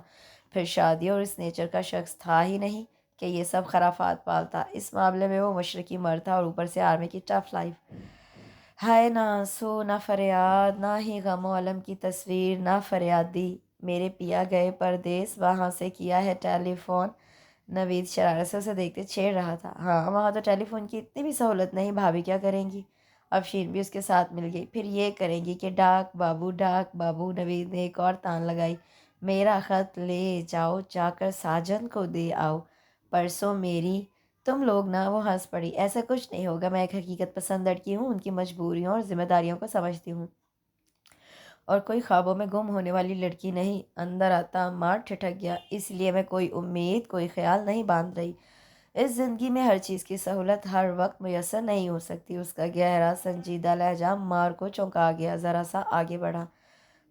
پھر شادی اور اس نیچر کا شخص تھا ہی نہیں کہ یہ سب خرافات پالتا۔ اس معاملے میں وہ مشرقی مرد تھا اور اوپر سے آرمی کی ٹف لائف۔ ہائے نہ آنسو نہ فریاد، نہ ہی غم و الم کی تصویر، نہ فریادی۔ میرے پیا گئے پردیس، وہاں سے کیا ہے ٹیلی فون؟ نوید شرارت سے اسے دیکھتے چھیڑ رہا تھا۔ ہاں، وہاں تو ٹیلی فون کی اتنی بھی سہولت نہیں، بھابھی کیا کریں گی؟ افشین بھی اس کے ساتھ مل گئی۔ پھر یہ کریں گی کہ ڈاک بابو، نوید نے ایک اور تان لگائی۔ میرا خط لے جاؤ، جا کر ساجن کو دے آؤ، پرسوں میری۔ تم لوگ نہ، وہ ہنس پڑی۔ ایسا کچھ نہیں ہوگا، میں ایک حقیقت پسند لڑکی ہوں، ان کی مجبوریوں اور ذمہ داریوں کو سمجھتی ہوں، اور کوئی خوابوں میں گم ہونے والی لڑکی نہیں۔ اندر آتا عمار ٹھٹک گیا۔ اس لیے میں کوئی امید، کوئی خیال نہیں باندھ رہی۔ اس زندگی میں ہر چیز کی سہولت ہر وقت میسر نہیں ہو سکتی۔ اس کا گہرا سنجیدہ لہجہ عمار کو چونکا گیا۔ ذرا سا آگے بڑھا۔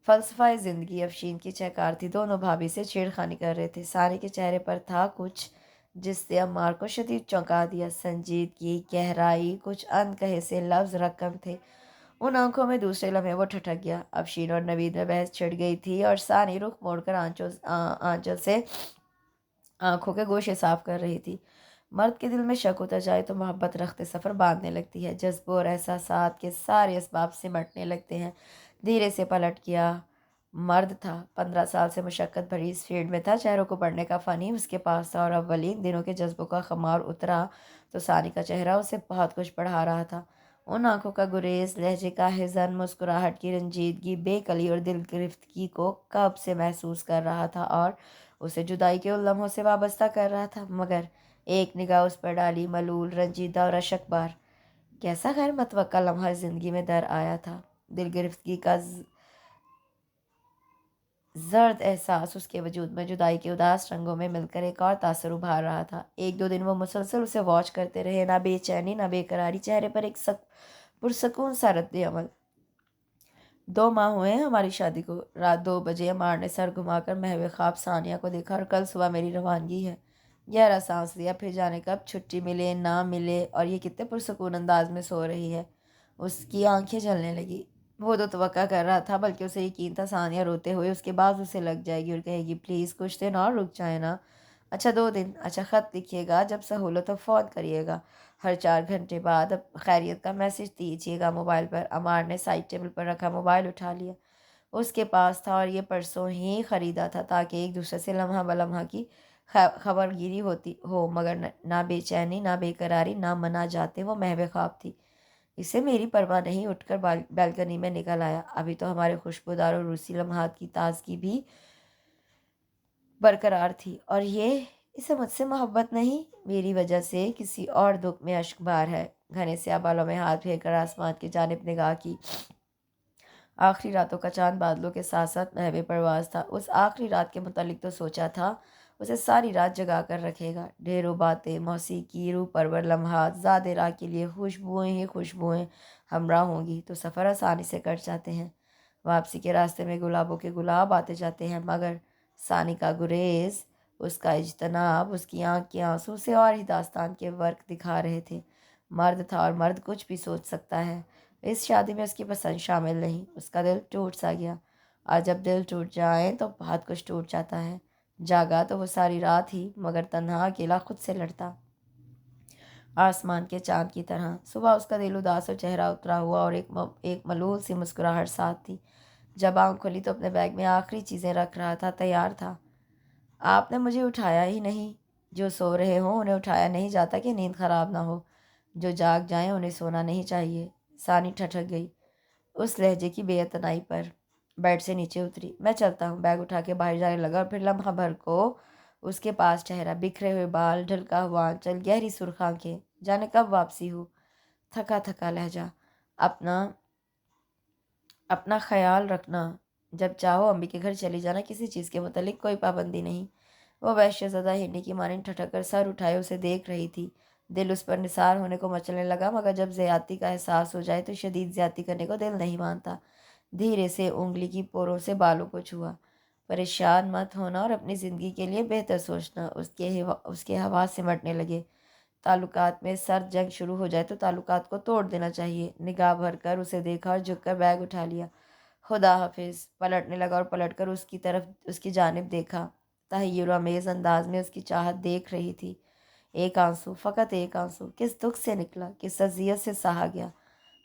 فلسفہ زندگی افشین کی چہکار تھی۔ دونوں بھابھی سے چھیڑخانی کر رہے تھے۔ ثانی کے چہرے پر تھا کچھ جس نے عمار کو شدید چونکا دیا۔ سنجیدگی، گہرائی، کچھ ان کہے سے لفظ رقم تھے ان آنکھوں میں۔ دوسرے لمحے وہ ٹھٹک گیا۔ افشین اور نوید میں بحث چھڑ گئی تھی اور ثانی رخ موڑ کر آنچل سے آنکھوں کے گوشے صاف کر رہی تھی۔ مرد کے دل میں شک اتر جائے تو محبت رخت سفر باندھنے لگتی ہے۔ جذبوں اور احساسات کے سارے اسباب سمٹنے لگتے ہیں۔ دھیرے سے پلٹ گیا۔ مرد تھا، 15 سال سے مشقت بھری اس فیلڈ میں تھا۔ چہروں کو پڑھنے کا فن ہی اس کے پاس تھا، اور اولین دنوں کے جذبوں کا خمار اترا تو ثانی کا چہرہ اسے بہت کچھ پڑھا رہا تھا۔ ان آنکھوں کا گریز، لہجے کا حزن، مسکراہٹ کی رنجیدگی، بے کلی اور دل گرفتگی کو کب سے محسوس کر رہا تھا اور اسے جدائی کے ان لمحوں سے وابستہ کر رہا تھا۔ مگر ایک نگاہ اس پر ڈالی، ملول، رنجیدہ اور اشک بار، کیسا غیر متوقع لمحہ زندگی میں در آیا تھا۔ دل گرفتگی کا زرد احساس اس کے وجود میں جدائی کے اداس رنگوں میں مل کر ایک اور تاثر ابھار رہا تھا۔ 1-2 دن وہ مسلسل اسے واچ کرتے رہے، نہ بے چینی نہ بے قراری، چہرے پر ایک پرسکون سا رد عمل۔ 2 ماہ ہوئے ہیں ہماری شادی کو۔ رات 2 بجے عمار نے سر گھما کر محو خواب ثانیہ کو دیکھا۔ اور کل صبح میری روانگی ہے۔ گہرا سانس لیا۔ پھر جانے کب چھٹی ملے نہ ملے، اور یہ کتنے پرسکون انداز میں سو رہی ہے۔ اس کی آنکھیں جلنے لگی۔ وہ تو توقع کر رہا تھا، بلکہ اسے یقین تھا ثانیہ روتے ہوئے اس کے بازو سے لگ جائے گی اور کہے گی، پلیز کچھ دن اور رک جائیں نا۔ اچھا 2 دن؟ اچھا خط لکھیے گا، جب سہولت ہو فون کریے گا۔ ہر 4 گھنٹے بعد خیریت کا میسج دیجیے گا موبائل پر۔ عمار نے سائڈ ٹیبل پر رکھا موبائل اٹھا لیا۔ اس کے پاس تھا اور یہ پرسوں ہی خریدا تھا تاکہ ایک دوسرے سے لمحہ بلمحہ کی خبر گیری ہوتی ہو، مگر نہ بے چینی نہ بے قراری نہ منا جاتے، وہ محو خواب تھی۔ اسے میری پرواہ نہیں، اٹھ کر بیلکنی میں نکل آیا۔ ابھی تو ہمارے خوشبودار اور روسی لمحات کی تازگی بھی برقرار تھی، اور یہ اسے مجھ سے محبت نہیں، میری وجہ سے کسی اور دکھ میں اشک بار ہے۔ گھنے سیاہ بالوں میں ہاتھ پھیر کر آسمان کی جانب نگاہ کی۔ آخری راتوں کا چاند بادلوں کے ساتھ ساتھ محو پرواز تھا۔ اس آخری رات کے متعلق تو سوچا تھا اسے ساری رات جگا کر رکھے گا۔ ڈھیروں باتیں، موسیقی، روح پرور لمحات، زاد راہ کے لیے خوشبوئیں ہی خوشبوئیں ہمراہ ہوں گی تو سفر آسانی سے کٹ جاتے ہیں۔ واپسی کے راستے میں گلابوں کے گلاب آتے جاتے ہیں، مگر ثانی کا گریز، اس کا اجتناب، اس کی آنکھ کے آنسو سے اور ہی داستان کے ورق دکھا رہے تھے۔ مرد تھا اور مرد کچھ بھی سوچ سکتا ہے۔ اس شادی میں اس کی پسند شامل نہیں۔ اس کا دل ٹوٹ سا گیا، اور جب دل ٹوٹ جائے تو بہت کچھ ٹوٹ جاتا ہے۔ جاگا تو وہ ساری رات ہی، مگر تنہا اکیلا خود سے لڑتا، آسمان کے چاند کی طرح۔ صبح اس کا دل اداس اور چہرہ اترا ہوا، اور ایک ملول سی مسکراہٹ ساتھ تھی۔ جب آنکھ کھلی تو اپنے بیگ میں آخری چیزیں رکھ رہا تھا، تیار تھا۔ آپ نے مجھے اٹھایا ہی نہیں۔ جو سو رہے ہوں انہیں اٹھایا نہیں جاتا کہ نیند خراب نہ ہو، جو جاگ جائیں انہیں سونا نہیں چاہیے۔ ثانی ٹھٹک گئی اس لہجے کی بے اعتنائی پر، بیڈ سے نیچے اتری۔ میں چلتا ہوں، بیگ اٹھا کے باہر جانے لگا، اور پھر لمحہ بھر کو اس کے پاس ٹھہرا۔ بکھرے ہوئے بال، ڈھلکا ہوا آنچل، گہری سرخ آنکھیں، جانے کب واپسی ہو۔ تھکا تھکا لہجہ، اپنا خیال رکھنا، جب چاہو امی کے گھر چلی جانا، کسی چیز کے متعلق کوئی پابندی نہیں۔ وہ وحشت زدہ ہرنی کی مانند ٹھٹک کر سر اٹھائے اسے دیکھ رہی تھی۔ دل اس پر نثار ہونے کو مچلنے لگا، مگر جب زیادتی کا احساس ہو جائے تو شدید زیادتی کرنے کو دل نہیں مانتا۔ دھیرے سے انگلی کی پوروں سے بالوں کو چھوا۔ پریشان مت ہونا اور اپنی زندگی کے لیے بہتر سوچنا۔ اس کے حواس سمٹنے لگے۔ تعلقات میں سرد جنگ شروع ہو جائے تو تعلقات کو توڑ دینا چاہیے۔ نگاہ بھر کر اسے دیکھا اور جھک کر بیگ اٹھا لیا۔ خدا حافظ۔ پلٹنے لگا اور پلٹ کر اس کی جانب دیکھا۔ تحیر آمیز انداز میں اس کی چاہت دیکھ رہی تھی۔ ایک آنسو، فقط ایک آنسو، کس دکھ سے نکلا، کس اذیت سے سہا گیا۔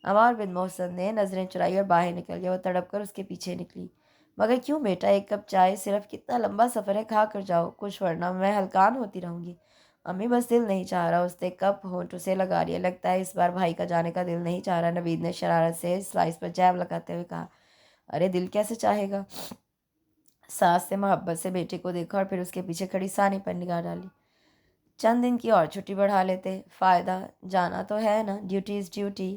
عمار بن محسن نے نظریں چرائی اور باہر نکل گیا۔ وہ تڑپ کر اس کے پیچھے نکلی۔ مگر کیوں بیٹا، ایک کپ چائے صرف، کتنا لمبا سفر ہے، کھا کر جاؤ کچھ، ورنہ میں ہلکان ہوتی رہوں گی۔ امی بس دل نہیں چاہ رہا۔ اس نے کپ ہونٹوں سے لگا لیا۔ لگتا ہے اس بار بھائی کا جانے کا دل نہیں چاہ رہا، نوید نے شرارت سے سلائس پر جیم لگاتے ہوئے کہا۔ ارے دل کیسے چاہے گا؟ ساس سے محبت سے بیٹے کو دیکھا اور پھر اس کے پیچھے کھڑی ثانی پر نگاہ ڈالی۔ چند دن کی اور چھٹی بڑھا لیتے، فائدہ، جانا تو ہے نا، ڈیوٹی از ڈیوٹی۔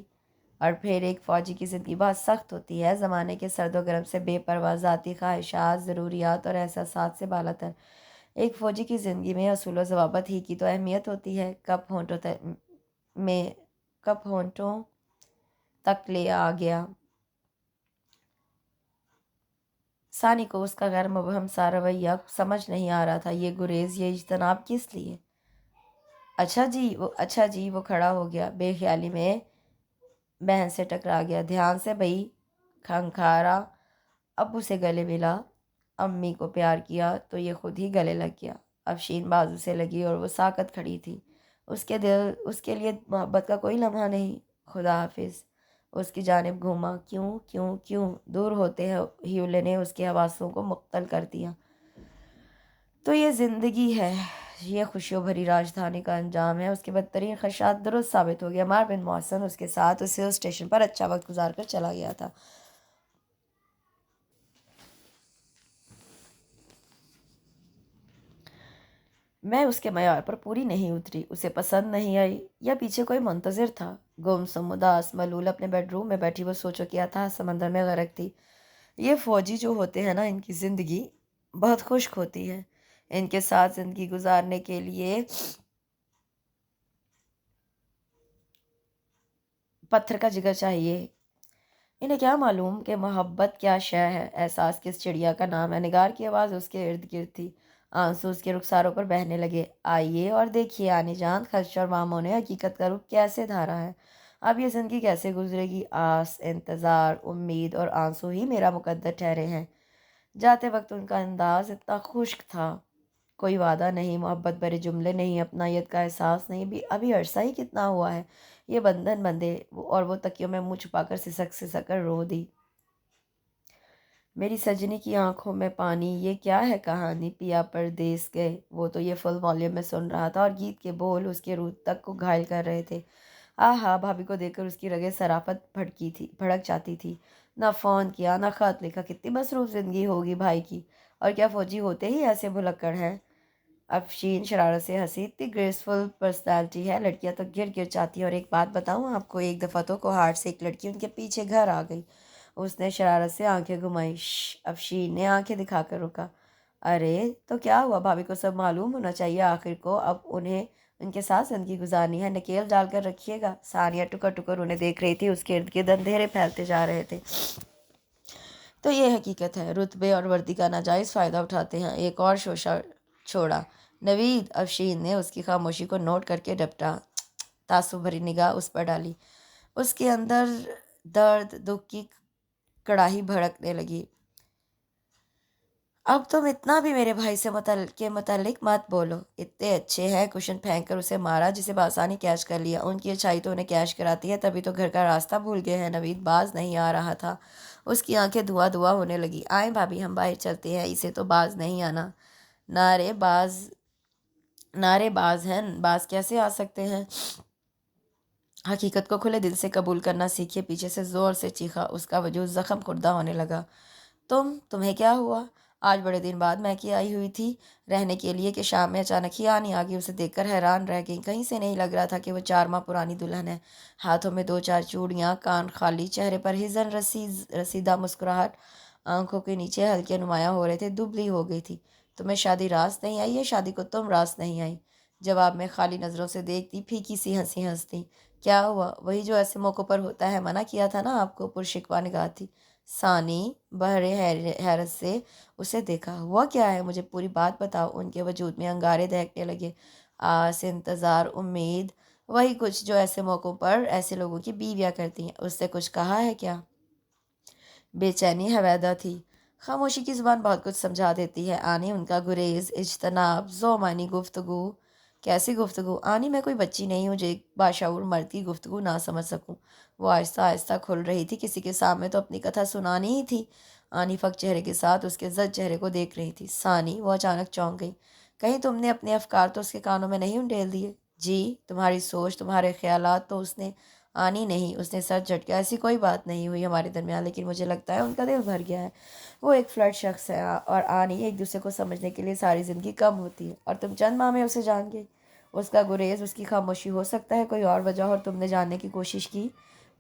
اور پھر ایک فوجی کی زندگی بہت سخت ہوتی ہے، زمانے کے سرد و گرم سے بے پرواہ، ذاتی خواہشات، ضروریات اور احساسات سے بالا تر۔ ایک فوجی کی زندگی میں اصول و ضوابط ہی کی تو اہمیت ہوتی ہے۔ کپ ہونٹوں تک لے آ گیا۔ ثانی کو اس کا غیر مبہم سا رویہ سمجھ نہیں آ رہا تھا۔ یہ گریز، یہ اجتناب کس لیے؟ اچھا جی، وہ کھڑا ہو گیا، بے خیالی میں بہن سے ٹکرا گیا۔ دھیان سے بھئی، کھنکھارا، ابو سے گلے ملا، امی کو پیار کیا تو یہ خود ہی گلے لگ گیا۔ افشین بازو سے لگی اور وہ ساکت کھڑی تھی۔ اس کے لیے محبت کا کوئی لمحہ نہیں۔ خدا حافظ۔ اس کی جانب گھوما۔ کیوں دور ہوتے ہی اولے نے اس کے حواسوں کو مختل کر دیا۔ تو یہ زندگی ہے، یہ خوشیوں بھری راجدھانی کا انجام ہے۔ اس کے بدترین خدشات درست ثابت ہو گیا۔ عمار بن محسن اس کے ساتھ اس ہل اسٹیشن پر اچھا وقت گزار کر چلا گیا تھا۔ میں اس کے معیار پر پوری نہیں اتری، اسے پسند نہیں آئی، یا پیچھے کوئی منتظر تھا۔ گمسم، اداس، ملول اپنے بیڈ روم میں بیٹھی وہ سوچو کہ اتھاہ سمندر میں غرق تھی۔ یہ فوجی جو ہوتے ہیں نا، ان کی زندگی بہت خشک ہوتی ہے۔ ان کے ساتھ زندگی گزارنے کے لیے پتھر کا جگر چاہیے۔ انہیں کیا معلوم کہ محبت کیا شے ہے، احساس کس چڑیا کا نام ہے۔ نگار کی آواز اس کے ارد گرد تھی۔ آنسو اس کے رخساروں پر بہنے لگے۔ آئیے اور دیکھیے آنی جان، خدشہ اور ماموں نے حقیقت کا رخ کیسے دھارا ہے۔ اب یہ زندگی کیسے گزرے گی؟ آس، انتظار، امید اور آنسو ہی میرا مقدر ٹھہرے ہیں۔ جاتے وقت ان کا انداز اتنا خشک تھا، کوئی وعدہ نہیں، محبت بھرے جملے نہیں، اپنائیت کا احساس نہیں۔ ابھی عرصہ ہی کتنا ہوا ہے یہ بندھن بندھے، اور وہ تکیوں میں منہ چھپا کر سسک کر رو دی۔ میری سجنی کی آنکھوں میں پانی، یہ کیا ہے کہانی؟ پیا پردیس گئے، وہ تو یہ فل والیوم میں سن رہا تھا، اور گیت کے بول اس کے روح تک کو گھائل کر رہے تھے۔ آہا، بھابھی کو دیکھ کر اس کی رگیں صرافت بھڑک جاتی تھی۔ نہ فون کیا، نہ خط لکھا، کتنی مصروف زندگی ہوگی بھائی کی، اور کیا فوجی ہوتے ہی ایسے بھلکڑ ہیں؟ افشین شرارت سے ہنسی۔ اتنی گریسفل پرسنالٹی ہے، لڑکیاں تو گر گر چاہتی ہیں۔ اور ایک بات بتاؤں آپ کو، ایک دفعہ تو کوہاٹ سے ایک لڑکی ان کے پیچھے گھر آ گئی۔ اس نے شرارت سے آنکھیں گھمائیں۔ شش، افشین نے آنکھیں دکھا کر روکا۔ ارے تو کیا ہوا؟ بھابھی کو سب معلوم ہونا چاہیے آخر کو، اب انہیں ان کے ساتھ زندگی گزارنی ہے۔ نکیل ڈال کر رکھیے گا۔ ثانیہ ٹکر ٹکر انہیں دیکھ رہی تھی، اس کے ارد گرد اندھیرے پھیلتے جا رہے تھے۔ تو یہ حقیقت ہے، رتبے اور وردی کا ناجائز فائدہ اٹھاتے ہیں۔ ایک اور شوشہ چھوڑا نوید۔ افشین نے اس کی خاموشی کو نوٹ کر کے ڈپٹا، تعصب بھری نگاہ اس پر ڈالی۔ اس کے اندر درد دکھ کی کڑاہی بھڑکنے لگی۔ اب تم اتنا بھی میرے بھائی سے متعلق مت بولو۔ اتنے اچھے ہیں۔ کشن پھینک کر اسے مارا جسے بآسانی کیچ کر لیا۔ ان کی اچھائی تو انہیں کیچ کراتی ہے، تبھی تو گھر کا راستہ بھول گئے ہیں۔ نوید باز نہیں آ رہا تھا۔ اس کی آنکھیں دھواں دھواں ہونے لگی۔ آئیں بھابھی ہم باہر چلتے ہیں، اسے تو باز نہیں آنا۔ نعرے باز ہیں، باز کیسے آ سکتے ہیں؟ حقیقت کو کھلے دل سے قبول کرنا سیکھیے۔ پیچھے سے زور سے چیخا۔ اس کا وجود زخم خوردہ ہونے لگا۔ تمہیں کیا ہوا؟ آج بڑے دن بعد میں کی آئی ہوئی تھی رہنے کے لیے کہ شام میں اچانک ہی آنی آگئی۔ اسے دیکھ کر حیران رہ گئی۔ کہیں سے نہیں لگ رہا تھا کہ وہ 4 ماہ پرانی دلہن ہے۔ ہاتھوں میں 2-4 چوڑیاں، کان خالی، چہرے پر حزن رسیدہ مسکراہٹ، آنکھوں کے نیچے ہلکے نمایاں ہو رہے تھے۔ دبلی ہو گئی تھی۔ تمہیں شادی راست نہیں آئی ہے، شادی کو تم راست نہیں آئی۔ جواب میں خالی نظروں سے دیکھتی، پھیکی سی ہنسی ہنستی۔ کیا ہوا؟ وہی جو ایسے موقعوں پر ہوتا ہے، منع کیا تھا نا آپ کو۔ پرشکوہ نگاہ تھی۔ ثانی بہرے حیرت سے اسے دیکھا۔ ہوا کیا ہے؟ مجھے پوری بات بتاؤ۔ ان کے وجود میں انگارے دہکنے لگے۔ آس، انتظار، امید، وہی کچھ جو ایسے موقعوں پر ایسے لوگوں کی بیویاں کرتی ہیں۔ اس سے کچھ کہا ہے کیا؟ بے چینی حویدہ تھی۔ خاموشی کی زبان بہت کچھ سمجھا دیتی ہے آنی۔ ان کا گریز، اجتناب، ذومعنی گفتگو۔ کیسی گفتگو؟ آنی میں کوئی بچی نہیں ہوں جو ایک باشعور مرد کی گفتگو نہ سمجھ سکوں۔ وہ آہستہ آہستہ کھل رہی تھی۔ کسی کے سامنے تو اپنی کتھا سنانی ہی تھی۔ آنی فک چہرے کے ساتھ اس کے زد چہرے کو دیکھ رہی تھی۔ ثانی، وہ اچانک چونک گئی۔ کہیں تم نے اپنے افکار تو اس کے کانوں میں نہیں انڈیل دیے؟ جی، تمہاری سوچ، تمہارے خیالات تو اس نے… آنی نہیں، اس نے سر جھٹکا۔ ایسی کوئی بات نہیں ہوئی ہمارے درمیان، لیکن مجھے لگتا ہے ان کا دل بھر گیا ہے۔ وہ ایک فلرٹ شخص ہے اور آنی ایک دوسرے کو سمجھنے کے لیے ساری زندگی کم ہوتی ہے، اور تم چند ماہ میں اسے جان گئے۔ اس کا گریز، اس کی خاموشی، ہو سکتا ہے کوئی اور وجہ ہو اور تم نے جاننے کی کوشش کی۔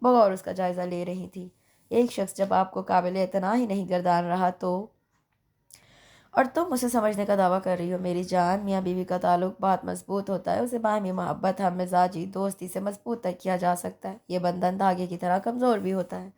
بغور اس کا جائزہ لے رہی تھی۔ ایک شخص جب آپ کو قابل اعتنا ہی نہیں گردان رہا تو… اور تم اسے سمجھنے کا دعویٰ کر رہی ہو۔ میری جان، میاں بیوی کا تعلق بہت مضبوط ہوتا ہے۔ اسے باہمی محبت، ہم مزاجی، دوستی سے مضبوط تک کیا جا سکتا ہے۔ یہ بندھن دھاگے کی طرح کمزور بھی ہوتا ہے۔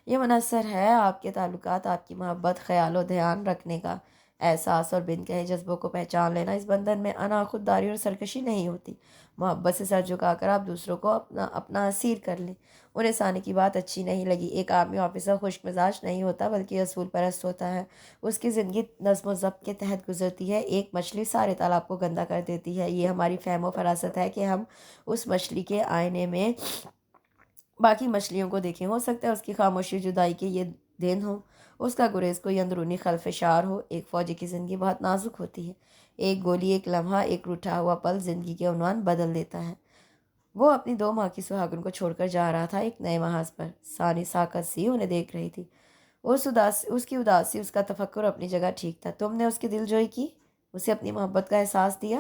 یہ منحصر ہے آپ کے تعلقات، آپ کی محبت، خیال و دھیان رکھنے کا احساس اور بن کہے جذبوں کو پہچان لینا۔ اس بندھن میں انا، خودداری اور سرکشی نہیں ہوتی۔ محبت سے سر جھکا کر آپ دوسروں کو اپنا اسیر کر لیں۔ انہیں ثانی کی بات اچھی نہیں لگی۔ ایک آرمی آفیسر خشک مزاج نہیں ہوتا بلکہ اصول پرست ہوتا ہے۔ اس کی زندگی نظم و ضبط کے تحت گزرتی ہے۔ ایک مچھلی سارے تالاب کو گندا کر دیتی ہے۔ یہ ہماری فہم و فراست ہے کہ ہم اس مچھلی کے آئینے میں باقی مچھلیوں کو دیکھیں۔ ہو سکتا ہے اس کی خاموشی جدائی کے یہ دن ہو، اس کا گریز کوئی اندرونی خلفشار ہو۔ ایک فوجی کی زندگی بہت نازک ہوتی ہے۔ ایک گولی، ایک لمحہ، ایک روٹھا ہوا پل زندگی کے عنوان بدل دیتا ہے۔ وہ اپنی 2 ماہ کی سہاگن کو چھوڑ کر جا رہا تھا ایک نئے محاذ پر۔ ثانی ساکت سی انہیں دیکھ رہی تھی۔ اس کی اداسی، اس کا تفکر اپنی جگہ ٹھیک تھا۔ تم نے اس کی دل جوئی کی، اسے اپنی محبت کا احساس دیا،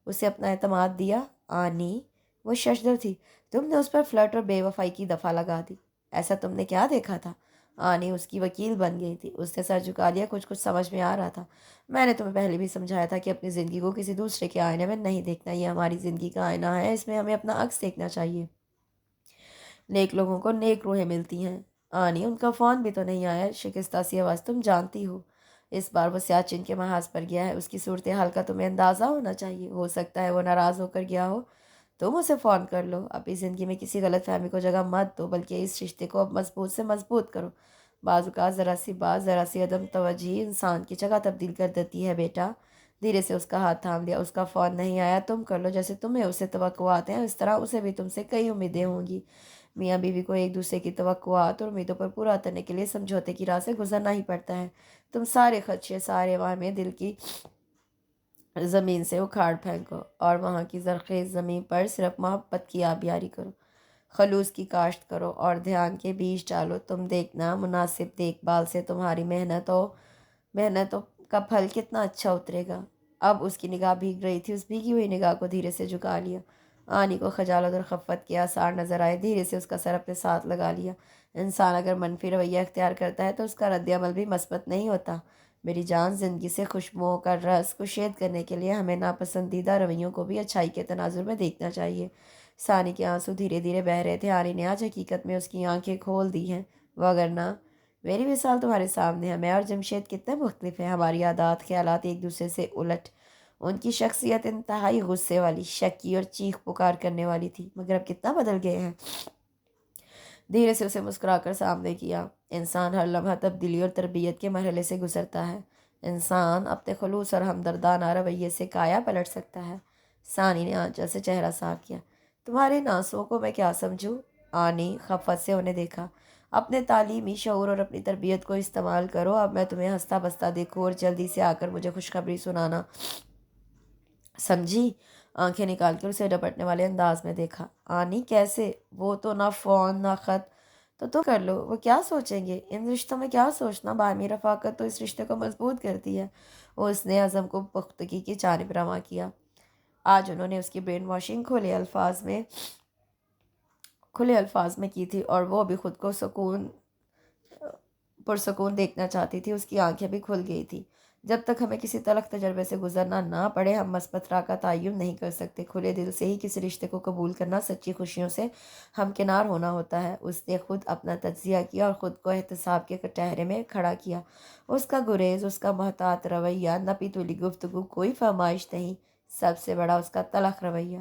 اسے اپنا اعتماد دیا۔ آنی، وہ ششدر تھی۔ تم نے اس پر فلرٹ اور بے وفائی کی دفعہ لگا دی۔ ایسا تم نے کیا دیکھا تھا؟ آنی اس کی وکیل بن گئی تھی۔ اس نے سر جھکا لیا۔ کچھ سمجھ میں آ رہا تھا۔ میں نے تمہیں پہلے بھی سمجھایا تھا کہ اپنی زندگی کو کسی دوسرے کے آئینے میں نہیں دیکھنا۔ یہ ہماری زندگی کا آئینہ ہے، اس میں ہمیں اپنا عکس دیکھنا چاہیے۔ نیک لوگوں کو نیک روحیں ملتی ہیں۔ آنی، ان کا فون بھی تو نہیں آیا؟ شکستہ سی آواز۔ تم جانتی ہو اس بار وہ سیاچن کے محاذ پر گیا ہے۔ اس کی صورتحال کا تمہیں اندازہ ہونا چاہیے۔ ہو سکتا ہے وہ ناراض ہو کر گیا ہو۔ تم اسے فون کر لو۔ اپنی زندگی میں کسی غلط فہمی کو جگہ مت دو، بلکہ اس رشتے کو اب مضبوط سے مضبوط کرو۔ بعض اوقات ذرا سی بات، ذرا سی عدم توجہی انسان کی جگہ تبدیل کر دیتی ہے بیٹا۔ دھیرے سے اس کا ہاتھ تھام لیا۔ اس کا فون نہیں آیا، تم کر لو۔ جیسے تمہیں اسے توقعات ہیں، اس طرح اسے بھی تم سے کئی امیدیں ہوں گی۔ میاں بیوی کو ایک دوسرے کی توقعات اور امیدوں پر پورا اترنے کے لیے سمجھوتے کی راہ سے گزرنا ہی پڑتا ہے۔ تم سارے خدشے، سارے واہمے دل کی زمین سے اکھاڑ پھینکو اور وہاں کی زرخیز زمین پر صرف محبت کی آبیاری کرو، خلوص کی کاشت کرو اور دھیان کے بیج ڈالو۔ تم دیکھنا، مناسب دیکھ بھال سے تمہاری محنتوں کا پھل کتنا اچھا اترے گا۔ اب اس کی نگاہ بھیگ رہی تھی۔ اس بھیگی ہوئی نگاہ کو دھیرے سے جھکا لیا۔ آنی کو خجالت اور خفت کے آثار نظر آئے۔ دھیرے سے اس کا سر اپنے ساتھ لگا لیا۔ انسان اگر منفی رویہ اختیار کرتا ہے تو اس کا رد عمل بھی مثبت نہیں ہوتا۔ میری جان، زندگی سے خوشبوؤں کا رس کشید کرنے کے لیے ہمیں ناپسندیدہ رویوں کو بھی اچھائی کے تناظر میں دیکھنا چاہیے۔ ثانی کے آنسو دھیرے دھیرے بہہ رہے تھے۔ آنی نے آج حقیقت میں اس کی آنکھیں کھول دی ہیں، وگرنہ میری مثال تمہارے سامنے ہے، میں اور جمشید کتنے مختلف ہیں، ہماری عادات خیالات ایک دوسرے سے الٹ۔ ان کی شخصیت انتہائی غصے والی، شکی اور چیخ پکار کرنے والی تھی، مگر اب کتنا بدل گئے ہیں۔ دھیرے سے اسے مسکرا کر سامنے کیا۔ انسان ہر لمحہ تبدیلی اور تربیت کے مرحلے سے گزرتا ہے۔ انسان اپنے خلوص اور ہمدردانہ رویے سے کایا پلٹ سکتا ہے۔ ثانی نے آنچل سے چہرہ صاف کیا۔ تمہارے ان آنسوؤں کو میں کیا سمجھوں؟ آنی خفت سے انہیں دیکھا۔ اپنے تعلیمی شعور اور اپنی تربیت کو استعمال کرو، اب میں تمہیں ہنستا بستا دیکھوں اور جلدی سے آ کر مجھے خوشخبری سنانا، سمجھی؟ آنکھیں نکال کر اسے ڈپٹنے والے انداز میں دیکھا۔ آنی کیسے؟ وہ تو نہ فون نہ خط، تو تم کر لو، وہ کیا سوچیں گے؟ ان رشتوں میں کیا سوچنا، باہمی رفاقت تو اس رشتے کو مضبوط کرتی ہے۔ اس نے عزم کو پختگی کی جانب رواں کیا۔ آج انہوں نے اس کی برین واشنگ کھلے الفاظ میں کی تھی، اور وہ بھی خود کو پرسکون دیکھنا چاہتی تھی۔ اس کی آنکھیں بھی کھل گئی تھی۔ جب تک ہمیں کسی تلخ تجربے سے گزرنا نہ پڑے، ہم مثبت راہ کا تعین نہیں کر سکتے۔ کھلے دل سے ہی کسی رشتے کو قبول کرنا سچی خوشیوں سے ہمکنار ہونا ہوتا ہے۔ اس نے خود اپنا تجزیہ کیا اور خود کو احتساب کے کٹہرے میں کھڑا کیا۔ اس کا گریز، اس کا محتاط رویہ، نپی تلی گفتگو، کوئی فرمائش نہیں، سب سے بڑا اس کا تلخ رویہ۔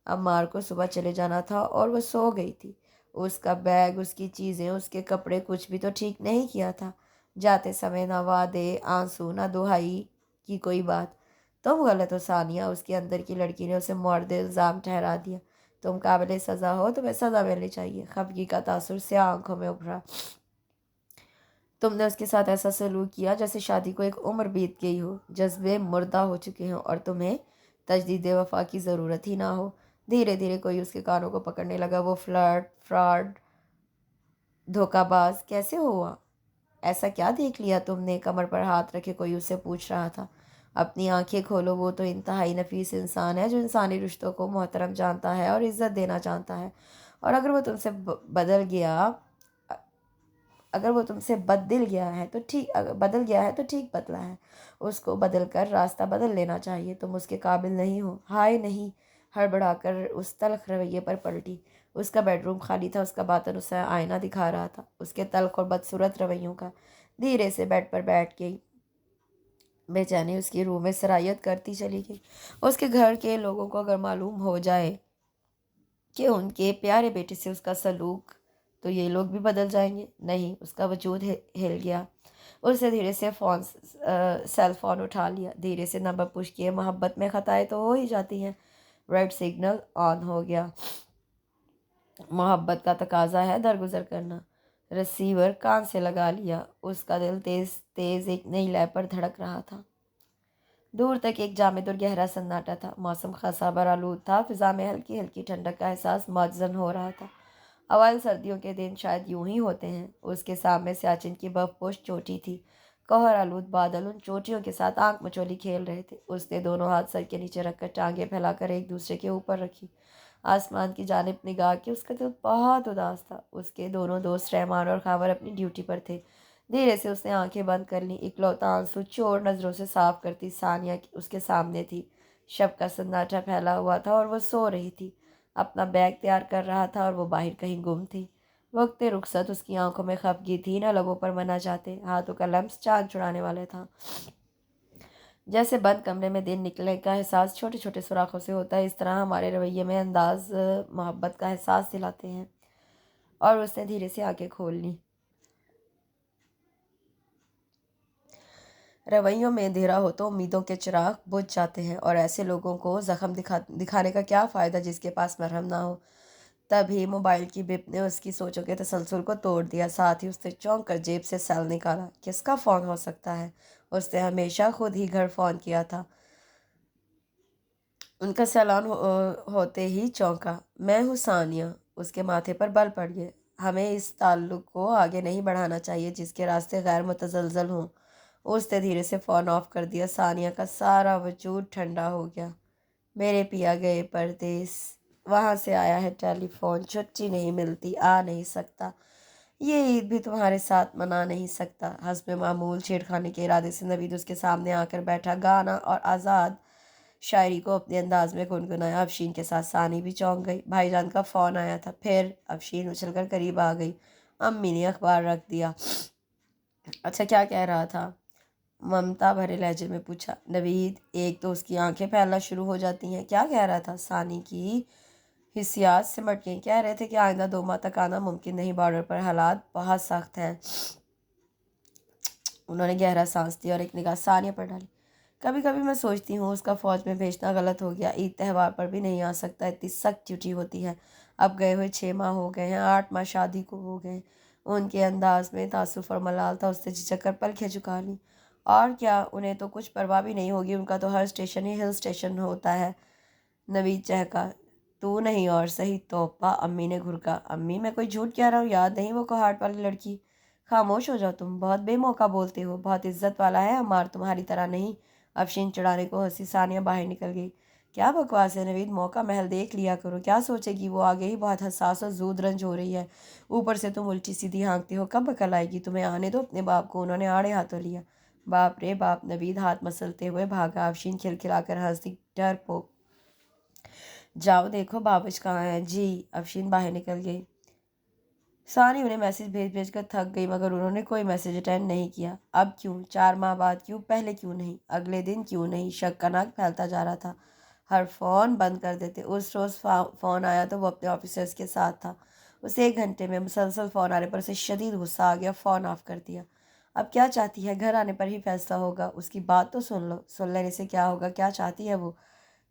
عمار کو صبح چلے جانا تھا اور وہ سو گئی تھی۔ اس کا بیگ، اس کی چیزیں، اس کے کپڑے، کچھ بھی تو ٹھیک نہیں کیا تھا۔ جاتے سمے نہ وعدے، آنسو، نہ دہائی کی کوئی بات۔ تم غلط ہو ثانیہ، اس کے اندر کی لڑکی نے اسے مورد الزام ٹھہرا دیا۔ تم قابل سزا ہو، تمہیں سزا ملنی چاہیے۔ خفگی کا تاثر سیاہ آنکھوں میں ابھرا۔ تم نے اس کے ساتھ ایسا سلوک کیا جیسے شادی کو ایک عمر بیت گئی ہو، جذبے مردہ ہو چکے ہوں اور تمہیں تجدید وفا کی ضرورت ہی نہ ہو۔ دھیرے دھیرے کوئی اس کے کانوں کو پکڑنے لگا۔ وہ فراڈ، دھوکہ باز کیسے ہوا؟ ایسا کیا دیکھ لیا تم نے؟ کمر پر ہاتھ رکھے کوئی اس سے پوچھ رہا تھا۔ اپنی آنکھیں کھولو، وہ تو انتہائی نفیس انسان ہے جو انسانی رشتوں کو محترم جانتا ہے اور عزت دینا جانتا ہے۔ اور اگر وہ تم سے بدل گیا ہے تو ٹھیک بدلا ہے۔ اس کو بدل کر راستہ بدل لینا چاہیے۔ تم اس کے قابل نہیں ہو۔ ہائے نہیں! ہڑبڑا کر اس تلخ رویے پر پلٹی۔ اس کا بیڈ روم خالی تھا، اس کا باطن اسے آئینہ دکھا رہا تھا، اس کے تلخ اور بدصورت رویوں کا۔ دھیرے سے بیڈ پر بیٹھ گئی۔ بے چینی اس کی روح میں سرایت کرتی چلی گئی۔ اس کے گھر کے لوگوں کو اگر معلوم ہو جائے کہ ان کے پیارے بیٹے سے اس کا سلوک، تو یہ لوگ بھی بدل جائیں گے۔ نہیں، اس کا وجود ہل گیا۔ اس نے دھیرے سے سیل فون اٹھا لیا، دھیرے سے نمبر پوش کیے۔ محبت میں خطائیں تو ہو ہی جاتی ہیں۔ ریڈ سگنل آن ہو گیا۔ محبت کا تقاضا ہے درگزر کرنا۔ رسیور کان سے لگا لیا۔ اس کا دل تیز تیز ایک نئی لے پر دھڑک رہا تھا۔ دور تک ایک جامد اور گہرا سناٹا تھا۔ موسم خاصا برآلود تھا۔ فضا میں ہلکی ہلکی ٹھنڈک کا احساس متزن ہو رہا تھا۔ اوائل سردیوں کے دن شاید یوں ہی ہوتے ہیں۔ اس کے سامنے سیاچن کی برف پوش چوٹی تھی۔ قہر آلود بادل ان چوٹیوں کے ساتھ آنکھ مچولی کھیل رہے تھے۔ اس نے دونوں ہاتھ سر کے نیچے رکھ کر ٹانگیں پھیلا کر ایک دوسرے کے اوپر رکھی، آسمان کی جانب نگاہ کی۔ اس کا دل بہت اداس تھا۔ اس کے دونوں دوست رحمان اور خاور اپنی ڈیوٹی پر تھے۔ دھیرے سے اس نے آنکھیں بند کر لیں۔ اکلوتا آنسو چور نظروں سے صاف کرتی ثانیہ اس کے سامنے تھی۔ شب کا سناٹا پھیلا ہوا تھا اور وہ سو رہی تھی، اپنا بیگ تیار کر رہا تھا، اور وہ باہر کہیں گم تھی۔ وقت رخصت اس کی آنکھوں میں خفگی تھی، نہ لبوں پر مناجاتیں۔ ہاتھوں کا لمس چاند چھڑانے والا تھا۔ جیسے بند کمرے میں دن نکلنے کا احساس چھوٹے چھوٹے سوراخوں سے ہوتا ہے، اس طرح ہمارے رویے میں انداز محبت کا احساس دلاتے ہیں۔ اور اس نے دھیرے سے آنکھیں کھول لیں۔ رویوں میں اندھیرا ہو تو امیدوں کے چراغ بجھ جاتے ہیں، اور ایسے لوگوں کو زخم دکھانے کا کیا فائدہ جس کے پاس مرہم نہ ہو۔ تبھی موبائل کی بپ نے اس کی سوچوں کے تسلسل کو توڑ دیا۔ ساتھ ہی اس نے چونک کر جیب سے سیل نکالا۔ کس کا فون ہو سکتا ہے؟ اس نے ہمیشہ خود ہی گھر فون کیا تھا۔ ان کا سیلان ہوتے ہی چونکا۔ میں ہوں ثانیہ۔ اس کے ماتھے پر بل پڑ گئے۔ ہمیں اس تعلق کو آگے نہیں بڑھانا چاہیے جس کے راستے غیر متزلزل ہوں۔ اس نے دھیرے سے فون آف کر دیا۔ ثانیہ کا سارا وجود ٹھنڈا ہو گیا۔ میرے پیا گئے پردیس، وہاں سے آیا ہے ٹیلی فون، چھٹی نہیں ملتی، آ نہیں سکتا، یہ عید بھی تمہارے ساتھ منا نہیں سکتا۔ حسب معمول چھیڑخانے کے ارادے سے نوید اس کے سامنے آ کر بیٹھا، گانا اور آزاد شاعری کو اپنے انداز میں گنگنایا۔ افشین کے ساتھ ثانی بھی چونک گئی۔ بھائی جان کا فون آیا تھا۔ پھر افشین اچھل کر قریب آ گئی۔ امی نے اخبار رکھ دیا۔ اچھا کیا کہہ رہا تھا؟ ممتا بھرے لہجے میں پوچھا نوید۔ ایک تو اس کی آنکھیں پھیلنا شروع ہو جاتی ہیں۔ کیا کہہ رہا تھا؟ ثانی کی حسیات سمٹ گئیں۔ کہہ رہے تھے کہ آئندہ 2 ماہ تک آنا ممکن نہیں، بارڈر پر حالات بہت سخت ہیں۔ انہوں نے گہرا سانس لیا اور ایک نگاہ ثانیہ پر ڈالی۔ کبھی کبھی میں سوچتی ہوں اس کا فوج میں بھیجنا غلط ہو گیا، عید تہوار پر بھی نہیں آ سکتا، اتنی سخت ڈیوٹی ہوتی ہے۔ اب گئے ہوئے 6 ماہ ہو گئے ہیں، 8 ماہ شادی کو ہو گئے۔ ان کے انداز میں تعصف اور ملال تھا، اس سے جھجک کر پلکیں جھکا لیں۔ اور کیا انہیں تو کچھ پرواہ بھی نہیں ہوگی، ان کا تو ہر اسٹیشن ہی ہل اسٹیشن ہوتا ہے۔ نوید چہکا۔ تو نہیں اور صحیح توپا۔ امی نے گھرکا۔ امی میں کوئی جھوٹ کہہ رہا ہوں، یاد نہیں وہ کوہاٹ والی لڑکی؟ خاموش ہو جاؤ تم، بہت بے موقع بولتے ہو، بہت عزت والا ہے عمار، تمہاری طرح نہیں۔ افشین چڑھانے کو ہنسی۔ ثانیہ باہر نکل گئی۔ کیا بکواس ہے نوید، موقع محل دیکھ لیا کرو، کیا سوچے گی وہ؟ آگے ہی بہت حساس اور زود رنج ہو رہی ہے، اوپر سے تم الٹی سیدھی ہانکتے ہو، کب عقل آئے گی تمہیں؟ آنے دو اپنے باپ کو۔ انہوں نے آڑے ہاتھوں لیا۔ باپ رے باپ! نوید ہاتھ مسلتے ہوئے بھاگا۔ افشین کھلکھلا کر ہنس دی۔ ڈرپوک! جاؤ دیکھو بابش کہاں ہے؟ جی۔ افشین باہر نکل گئی۔ ثانی انہیں میسج بھیج بھیج کر تھک گئی، مگر انہوں نے کوئی میسج اٹینڈ نہیں کیا۔ اب کیوں؟ 4 ماہ بعد کیوں؟ پہلے کیوں نہیں؟ اگلے دن کیوں نہیں؟ شک کا ناگ پھیلتا جا رہا تھا۔ ہر فون بند کر دیتے۔ اس روز فون آیا تو وہ اپنے آفیسرز کے ساتھ تھا۔ اس 1 گھنٹے میں مسلسل فون آنے پر اسے شدید غصہ آ گیا، فون آف کر دیا۔ اب کیا چاہتی ہے؟ گھر آنے پر ہی فیصلہ ہوگا۔ اس کی بات تو سن لو۔ سن لینے سے کیا ہوگا؟ کیا چاہتی ہے وہ؟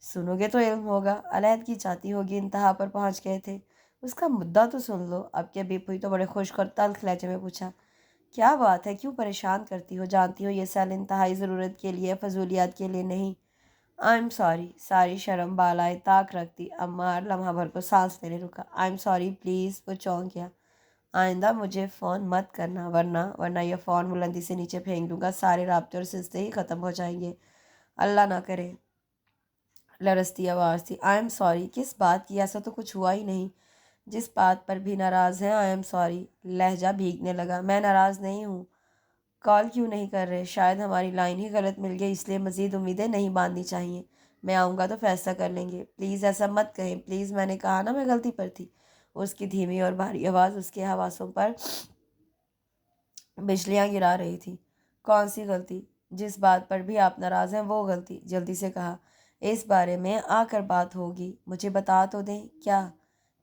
سنو گے تو علم ہوگا۔ علیحدگی چاہتی ہوگی، انتہا پر پہنچ گئے تھے۔ اس کا مدعا تو سن لو۔ اب کے بیپ ہوئی تو بڑے خشک اور تلخ لہجے میں پوچھا، کیا بات ہے؟ کیوں پریشان کرتی ہو؟ جانتی ہو یہ سیل انتہائی ضرورت کے لیے، فضولیات کے لیے نہیں۔ I am sorry. ساری شرم بالائے طاق رکھ دی۔ عمار لمحہ بھر کو سانس لینے رکا۔ I am sorry please. وہ چونک گیا۔ آئندہ مجھے فون مت کرنا، ورنہ یہ فون بلندی سے نیچے پھینک دوں گا، سارے رابطے اور سلسلے ہی ختم ہو جائیں گے۔ اللہ نہ کرے۔ لرزتی آواز تھی۔ آئی ایم سوری کس بات کی؟ ایسا تو کچھ ہوا ہی نہیں۔ جس بات پر بھی ناراض ہیں۔ I am sorry. لہجہ بھیگنے لگا۔ میں ناراض نہیں ہوں۔ کال کیوں نہیں کر رہے؟ شاید ہماری لائن ہی غلط مل گئی، اس لیے مزید امیدیں نہیں باندھنی چاہیے۔ میں آؤں گا تو فیصلہ کر لیں گے۔ پلیز ایسا مت کہیں، پلیز۔ میں نے کہا نا میں غلطی پر تھی۔ اس کی دھیمی اور بھاری آواز اس کے حواسوں پر بجلیاں گرا رہی تھی۔ کون سی غلطی؟ جس بات پر بھی آپ ناراض ہیں وہ غلطی۔ جلدی سے کہا۔ اس بارے میں آ کر بات ہوگی، مجھے بتا تو دیں۔ کیا؟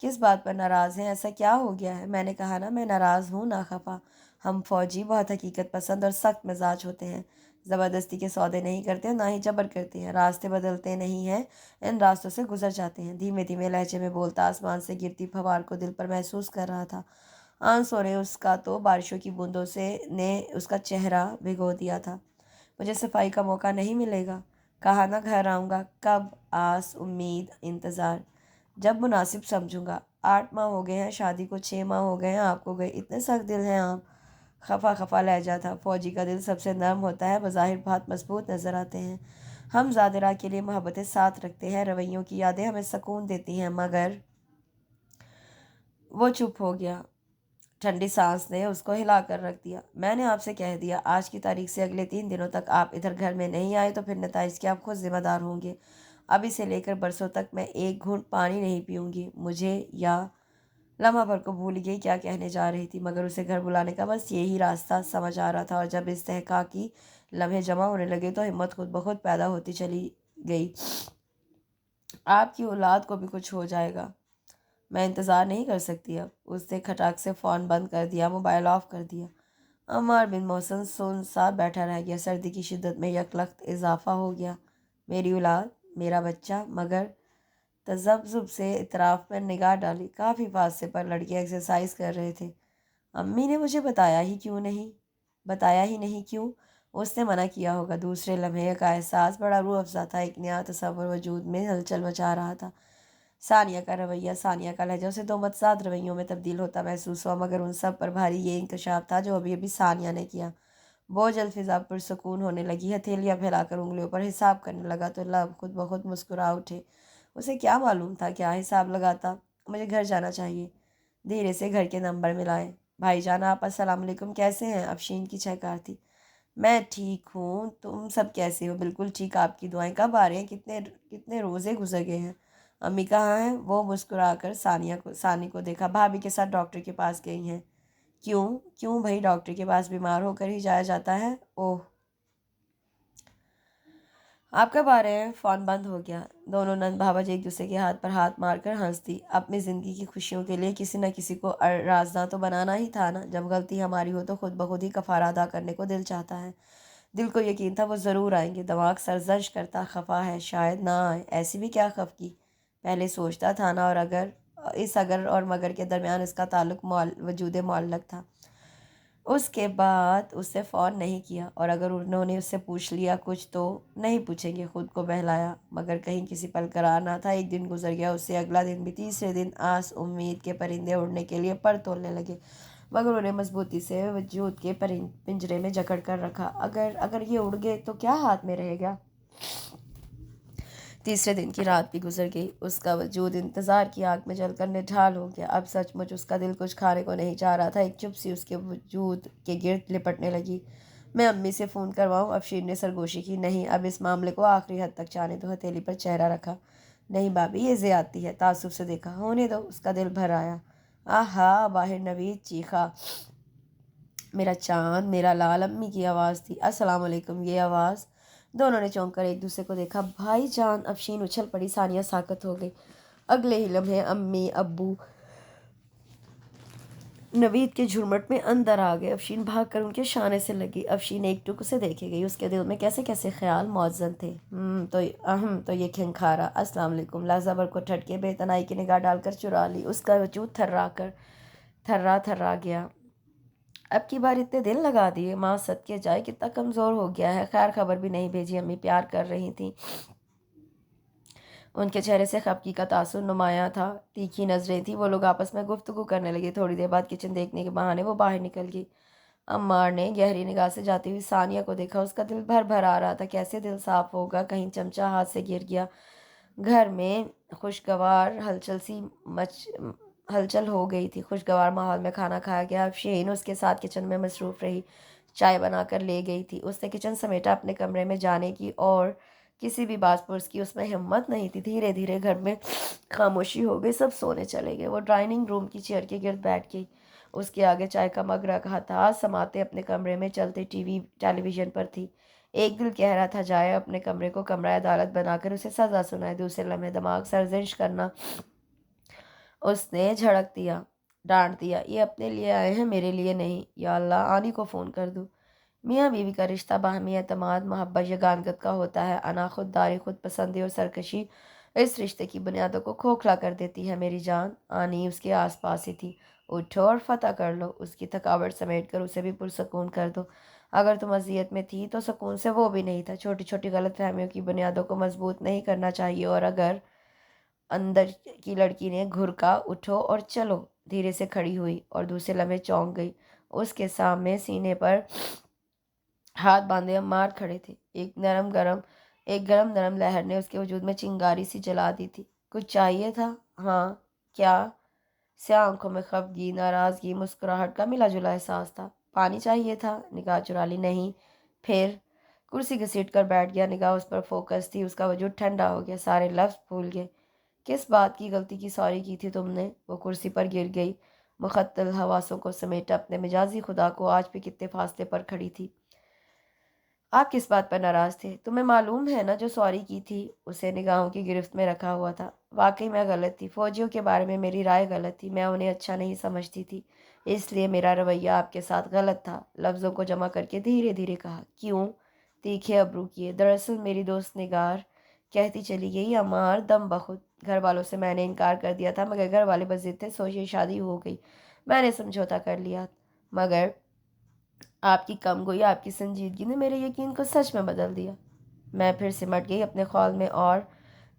کس بات پر ناراض ہیں؟ ایسا کیا ہو گیا ہے؟ میں نے کہا نا میں ناراض ہوں، نہ خفا۔ ہم فوجی بہت حقیقت پسند اور سخت مزاج ہوتے ہیں، زبردستی کے سودے نہیں کرتے اور نہ ہی جبر کرتے ہیں، راستے بدلتے نہیں ہیں، ان راستوں سے گزر جاتے ہیں۔ دھیمے دھیمے لہجے میں بولتا، آسمان سے گرتی پھوار کو دل پر محسوس کر رہا تھا۔ آنسوں نے اس کا تو بارشوں کی بوندوں سے نے اس کا چہرہ بھگو دیا تھا۔ مجھے صفائی کا موقع نہیں ملے گا؟ کہا نا گھر آؤں گا۔ کب؟ آس، امید، انتظار۔ جب مناسب سمجھوں گا۔ 8 ماہ ہو گئے ہیں شادی کو، 6 ماہ ہو گئے ہیں آپ کو گئے، اتنے سخت دل ہیں آپ؟ خفا خفا لہجہ تھا۔ فوجی کا دل سب سے نرم ہوتا ہے، بظاہر بہت مضبوط نظر آتے ہیں۔ ہم زادرہ کے لیے محبتیں ساتھ رکھتے ہیں، رویوں کی یادیں ہمیں سکون دیتی ہیں، مگر… وہ چپ ہو گیا۔ ٹھنڈی سانس نے اس کو ہلا کر رکھ دیا۔ میں نے آپ سے کہہ دیا، آج کی تاریخ سے اگلے 3 دنوں تک آپ ادھر گھر میں نہیں آئے تو پھر نتائج کے آپ خود ذمہ دار ہوں گے۔ ابھی سے لے کر برسوں تک میں ایک گھونٹ پانی نہیں پیوں گی۔ مجھے یا… لمحہ بھر کو بھول گئی کیا کہنے جا رہی تھی، مگر اسے گھر بلانے کا بس یہی راستہ سمجھ آ رہا تھا، اور جب استحقاقی لمحے جمع ہونے لگے تو ہمت خود بخود پیدا ہوتی چلی گئی۔ آپ کی اولاد کو بھی کچھ ہو جائے گا۔ میں انتظار نہیں کر سکتی اب۔ اس نے کھٹاک سے فون بند کر دیا، موبائل آف کر دیا۔ عمار بن محسن سن سا بیٹھا رہ گیا۔ سردی کی شدت میں یکلخت اضافہ ہو گیا۔ میری اولاد، میرا بچہ، مگر… تذبذب سے اطراف پر نگاہ ڈالی۔ کافی فاصلے پر لڑکے ایکسرسائز کر رہے تھے۔ امی نے مجھے بتایا ہی کیوں نہیں؟ بتایا ہی نہیں کیوں؟ اس نے منع کیا ہوگا۔ دوسرے لمحے کا احساس بڑا روح افزا تھا، ایک نیا تصور وجود میں ہلچل مچا رہا تھا۔ ثانیہ کا رویہ، ثانیہ کا لہجہ اسے 2 متضاد رویوں میں تبدیل ہوتا محسوس ہوا، مگر ان سب پر بھاری یہ انکشاف تھا جو ابھی ابھی ثانیہ نے کیا۔ بوجھ الفضا پرسکون ہونے لگی، ہتھیلیاں پھیلا کر انگلیوں پر حساب کرنے لگا تو لب خود بخود مسکرا اٹھے۔ اسے کیا معلوم تھا کیا حساب لگاتا؟ مجھے گھر جانا چاہیے۔ دھیرے سے گھر کے نمبر ملائے۔ بھائی جان آپ السلام علیکم، کیسے ہیں؟ افشین کی چہکار تھی۔ میں ٹھیک ہوں، تم سب کیسے ہو؟ بالکل ٹھیک، آپ کی دعائیں۔ کب آ رہے ہیں؟ کتنے روزے گزر گئے ہیں؟ امی کہاں ہیں؟ وہ مسکرا کر ثانی کو دیکھا۔ بھابھی کے ساتھ ڈاکٹر کے پاس گئی ہیں۔ کیوں کیوں بھائی ڈاکٹر کے پاس بیمار ہو کر ہی جایا جاتا ہے؟ اوہ آپ کب آ رہے ہیں؟ فون بند ہو گیا۔ دونوں نند بھاوج ایک دوسرے کے ہاتھ پر ہاتھ مار کر ہنس دی۔ اپنی زندگی کی خوشیوں کے لیے کسی نہ کسی کو رازداں تو بنانا ہی تھا نا۔ جب غلطی ہماری ہو تو خود بخود ہی کفارہ ادا کرنے کو دل چاہتا ہے۔ دل کو یقین تھا وہ ضرور آئیں گے۔ دماغ سرزنش کرتا خفا ہے شاید نہ آئے۔ ایسی بھی کیا خفگی، پہلے سوچتا تھا نا، اور اگر اور مگر کے درمیان اس کا تعلق وجود معلق تھا۔ اس کے بعد اس سے فون نہیں کیا، اور اگر انہوں نے اس سے پوچھ لیا کچھ تو نہیں پوچھیں گے، خود کو بہلایا۔ مگر کہیں کسی پل قرار نہ تھا۔ ایک دن گزر گیا، اس سے اگلا دن بھی۔ تیسرے دن آس امید کے پرندے اڑنے کے لیے پر تولنے لگے، مگر انہیں مضبوطی سے وجود کے پنجرے میں جکڑ کر رکھا۔ اگر یہ اڑ گئے تو کیا ہاتھ میں رہے گا؟ تیسرے دن کی رات بھی گزر گئی۔ اس کا وجود انتظار کی آگ میں جل کر نڈھال ہو گیا۔ اب سچ مچ اس کا دل کچھ کھانے کو نہیں چاہ رہا تھا۔ ایک چپ سی اس کے وجود کے گرد لپٹنے لگی۔ میں امی سے فون کرواؤں؟ افشین نے سرگوشی کی۔ نہیں، اب اس معاملے کو آخری حد تک جانے دو۔ ہتھیلی پر چہرہ رکھا۔ نہیں بھابھی، یہ زیادتی ہے۔ تعصب سے دیکھا۔ ہونے دو۔ اس کا دل بھر آیا۔ آہا! باہر نوید چیخا۔ میرا چاند، میرا لال! امی کی آواز تھی۔ السلام علیکم! یہ آواز! دونوں نے چونک کر ایک دوسرے کو دیکھا۔ بھائی جان! افشین اچھل پڑی۔ ثانیہ ساکت ہو گئی۔ اگلے ہی لمحے امی ابو نوید کے جھرمٹ میں اندر آ گئے۔ افشین بھاگ کر ان کے شانے سے لگی۔ افشین ایک ٹک اسے دیکھے گئی۔ اس کے دل میں کیسے کیسے خیال موزن تھے۔ تو یہ کھنکھارا۔ السلام علیکم! لحظہ بھر کو ٹھٹکے بے تنائی کی نگاہ ڈال کر چرا لی۔ اس کا وجود تھرا گیا۔ اب کی بار اتنے دل لگا دیے؟ ماں صدقے جائے کتنا کمزور ہو گیا ہے۔ خیر خبر بھی نہیں بھیجی؟ امی پیار کر رہی تھیں۔ ان کے چہرے سے خفگی کا تاثر نمایاں تھا۔ تیکھی نظریں تھیں۔ وہ لوگ آپس میں گفتگو کرنے لگے۔ تھوڑی دیر بعد کچن دیکھنے کے بہانے وہ باہر نکل گئی۔ عمار نے گہری نگاہ سے جاتی ہوئی ثانیہ کو دیکھا۔ اس کا دل بھر آ رہا تھا۔ کیسے دل صاف ہوگا؟ کہیں چمچہ ہاتھ سے گر گیا۔ گھر میں خوشگوار ہلچل ہو گئی تھی۔ خوشگوار ماحول میں کھانا کھایا گیا۔ افشین اس کے ساتھ کچن میں مصروف رہی۔ چائے بنا کر لے گئی تھی۔ اس نے کچن سمیٹا۔ اپنے کمرے میں جانے کی اور کسی بھی بات پرس کی اس میں ہمت نہیں تھی۔ دھیرے دھیرے گھر میں خاموشی ہو گئی۔ سب سونے چلے گئے۔ وہ ڈرائننگ روم کی چیئر کے گرد بیٹھ گئی۔ اس کے آگے چائے کا مگ رکھا تھا۔ سماعتیں اپنے کمرے میں چلتے ٹیلی ویژن پر تھی۔ ایک دل کہہ رہا تھا جائے اپنے کمرے کو کمرہ عدالت بنا کر اسے سزا سنائے۔ دوسرے لمحے دماغ سرزنش کرنا اس نے جھڑک دیا، ڈانٹ دیا۔ یہ اپنے لیے آئے ہیں، میرے لیے نہیں۔ یا اللہ، آنی کو فون کر دوں۔ میاں بیوی کا رشتہ باہمی اعتماد، محبت، یگانگت کا ہوتا ہے۔ انا خودداری، خود پسندی اور سرکشی اس رشتے کی بنیادوں کو کھوکھلا کر دیتی ہے۔ میری جان! آنی اس کے آس پاس ہی تھی۔ اٹھو اور فتح کر لو۔ اس کی تھکاوٹ سمیٹ کر اسے بھی پرسکون کر دو۔ اگر تم اذیت میں تھی تو سکون سے وہ بھی نہیں تھا۔ چھوٹی چھوٹی غلط فہمیوں کی بنیادوں کو مضبوط نہیں کرنا چاہیے۔ اور اگر اندر کی لڑکی نے گھرکا، اٹھو اور چلو۔ دھیرے سے کھڑی ہوئی اور دوسرے لمحے چونک گئی۔ اس کے سامنے سینے پر ہاتھ باندھے عمار کھڑے تھے۔ ایک گرم نرم لہر نے اس کے وجود میں چنگاری سی جلا دی تھی۔ کچھ چاہیے تھا؟ ہاں، کیا؟ سیاہ آنکھوں میں خفگی، ناراضگی، مسکراہٹ کا ملا جلا احساس تھا۔ پانی چاہیے تھا؟ نگاہ چرا لی۔ نہیں۔ پھر؟ کرسی گھسیٹ کر بیٹھ گیا۔ نگاہ اس پر فوکس تھی۔ اس کا وجود ٹھنڈا ہو گیا۔ سارے لفظ بھول گئے۔ کس بات کی غلطی کی سوری کی تھی تم نے؟ وہ کرسی پر گر گئی۔ مختل حواسوں کو سمیٹا اپنے مجازی خدا کو آج بھی کتنے فاصلے پر کھڑی تھی۔ آپ کس بات پر ناراض تھے؟ تمہیں معلوم ہے نا جو سوری کی تھی؟ اسے نگاہوں کی گرفت میں رکھا ہوا تھا۔ واقعی میں غلط تھی۔ فوجیوں کے بارے میں میری رائے غلط تھی۔ میں انہیں اچھا نہیں سمجھتی تھی، اس لیے میرا رویہ آپ کے ساتھ غلط تھا۔ لفظوں کو جمع کر کے دھیرے دھیرے کہا۔ کیوں؟ تیکھے ابرو کیے۔ دراصل میری دوست نگار کہتی چلی گئی، عمار دم بخود۔ گھر والوں سے میں نے انکار کر دیا تھا، مگر گھر والے بضد تھے۔ سوچئے شادی ہو گئی، میں نے سمجھوتا کر لیا، مگر آپ کی کم گوئی، آپ کی سنجیدگی نے میرے یقین کو سچ میں بدل دیا۔ میں پھر سمٹ گئی اپنے خول میں اور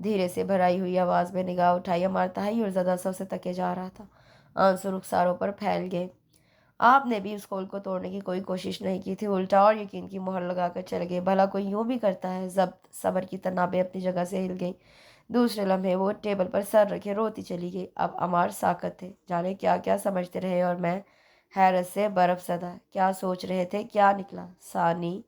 دھیرے سے بھرائی ہوئی آواز میں نگاہ اٹھائی۔ عمار تحیر زدہ سا اسے تکے جا رہا تھا۔ آنسو رخساروں پر پھیل گئے۔ آپ نے بھی اس خول کو توڑنے کی کوئی کوشش نہیں کی تھی، الٹا اور یقین کی مہر لگا کر چلے گئے۔ بھلا کوئی یوں بھی کرتا ہے؟ ضبط صبر کی تنابیں اپنی جگہ سے ہل گئیں۔ دوسرے لمحے وہ ٹیبل پر سر رکھے روتی چلی گئی۔ اب عمار ساکت تھے۔ جانے کیا کیا سمجھتے رہے، اور میں حیرت سے برف زدہ۔ کیا سوچ رہے تھے؟ کیا نکلا؟ ثانی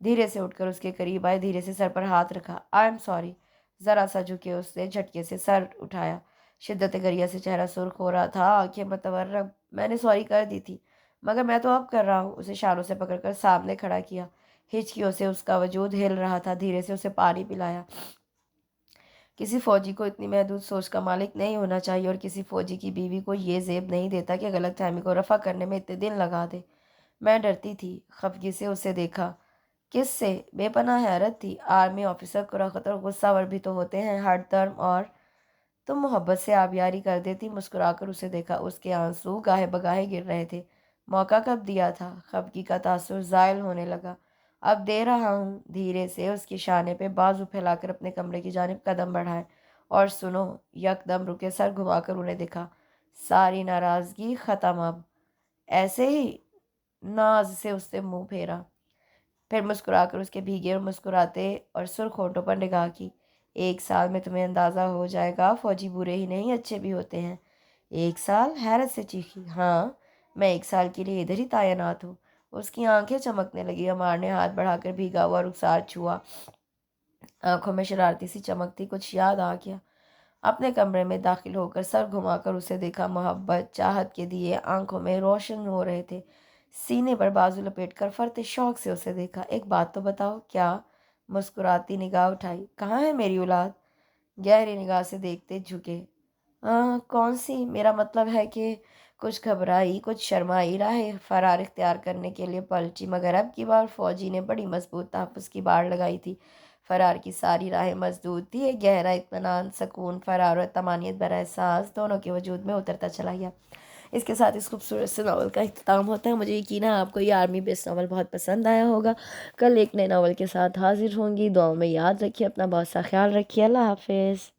دھیرے سے اٹھ کر اس کے قریب آئے، دھیرے سے سر پر ہاتھ رکھا۔ I am sorry. ذرا سا جھکے اس نے جھٹکے سے سر اٹھایا۔ شدت گریہ سے چہرہ سرخ ہو رہا تھا، آنکھیں متورب۔ میں نے سوری کر دی تھی، مگر میں تو اب کر رہا ہوں۔ اسے شانوں سے پکڑ کر سامنے کھڑا کیا، ہچکیوں سے اس کا وجود ہل رہا تھا۔ دھیرے سے اسے پانی پلایا۔ کسی فوجی کو اتنی محدود سوچ کا مالک نہیں ہونا چاہیے، اور کسی فوجی کی بیوی کو یہ زیب نہیں دیتا کہ غلط فہمی کو رفع کرنے میں اتنے دن لگا دے۔ میں ڈرتی تھی، خفگی سے اسے دیکھا۔ کس سے؟ بے پناہ حیرت تھی۔ آرمی آفیسر قرا اور غصہ ور بھی تو ہوتے ہیں، ہر ٹرم اور تم محبت سے آبیاری کر دیتی۔ مسکرا کر اسے دیکھا، اس کے آنسو گاہے بگاہے گر رہے تھے۔ موقع کب دیا تھا؟ خفگی کا تاثر زائل ہونے لگا۔ اب دے رہا ہوں۔ دھیرے سے اس کی شانے پہ بازو پھیلا کر اپنے کمرے کی جانب قدم بڑھائے۔ اور سنو، یک دم رکے، سر گھما کر انہیں دیکھا۔ ساری ناراضگی ختم اب۔ ایسے ہی ناز سے اس سے منہ پھیرا، پھر مسکرا کر اس کے بھیگے اور مسکراتے اور سرخ ہونٹوں پر نگاہ کی۔ 1 سال میں تمہیں اندازہ ہو جائے گا، فوجی برے ہی نہیں اچھے بھی ہوتے ہیں۔ 1 سال؟ حیرت سے چیخی۔ ہاں، میں 1 سال کے لیے ادھر ہی تعینات ہوں۔ اس کی آنکھیں چمکنے لگی۔ عمار نے ہاتھ بڑھا کر بھیگا ہوا رخسار چھوا۔ آنکھوں میں شرارتی سی چمک تھی۔ کچھ یاد آ گیا۔ اپنے کمرے میں داخل ہو کر سر گھما کر اسے دیکھا۔ محبت، چاہت کے دیے آنکھوں میں روشن ہو رہے تھے۔ سینے پر بازو لپیٹ کر فرتے شوق سے اسے دیکھا۔ ایک بات تو بتاؤ۔ کیا؟ مسکراتی نگاہ اٹھائی۔ کہاں ہے میری اولاد؟ گہری نگاہ سے دیکھتے جھکے۔ کون سی؟ میرا مطلب ہے کہ کچھ گھبرائی، کچھ شرمائی، راہ فرار اختیار کرنے کے لیے پلٹی، مگر اب کی بار فوجی نے بڑی مضبوط تحفظ کی باڑ لگائی تھی۔ فرار کی ساری راہیں مسدود تھی۔ ایک گہرا اطمینان، سکون، فرار اور طمانینت بھرا احساس دونوں کے وجود میں اترتا چلا گیا۔ اس کے ساتھ اس خوبصورت سے ناول کا اختتام ہوتا ہے۔ مجھے یقین ہے آپ کو یہ آرمی بیس ناول بہت پسند آیا ہوگا۔ کل ایک نئے ناول کے ساتھ حاضر ہوں گی۔ دعاؤں میں یاد رکھیے، اپنا بہت سا خیال رکھیے۔ اللہ حافظ۔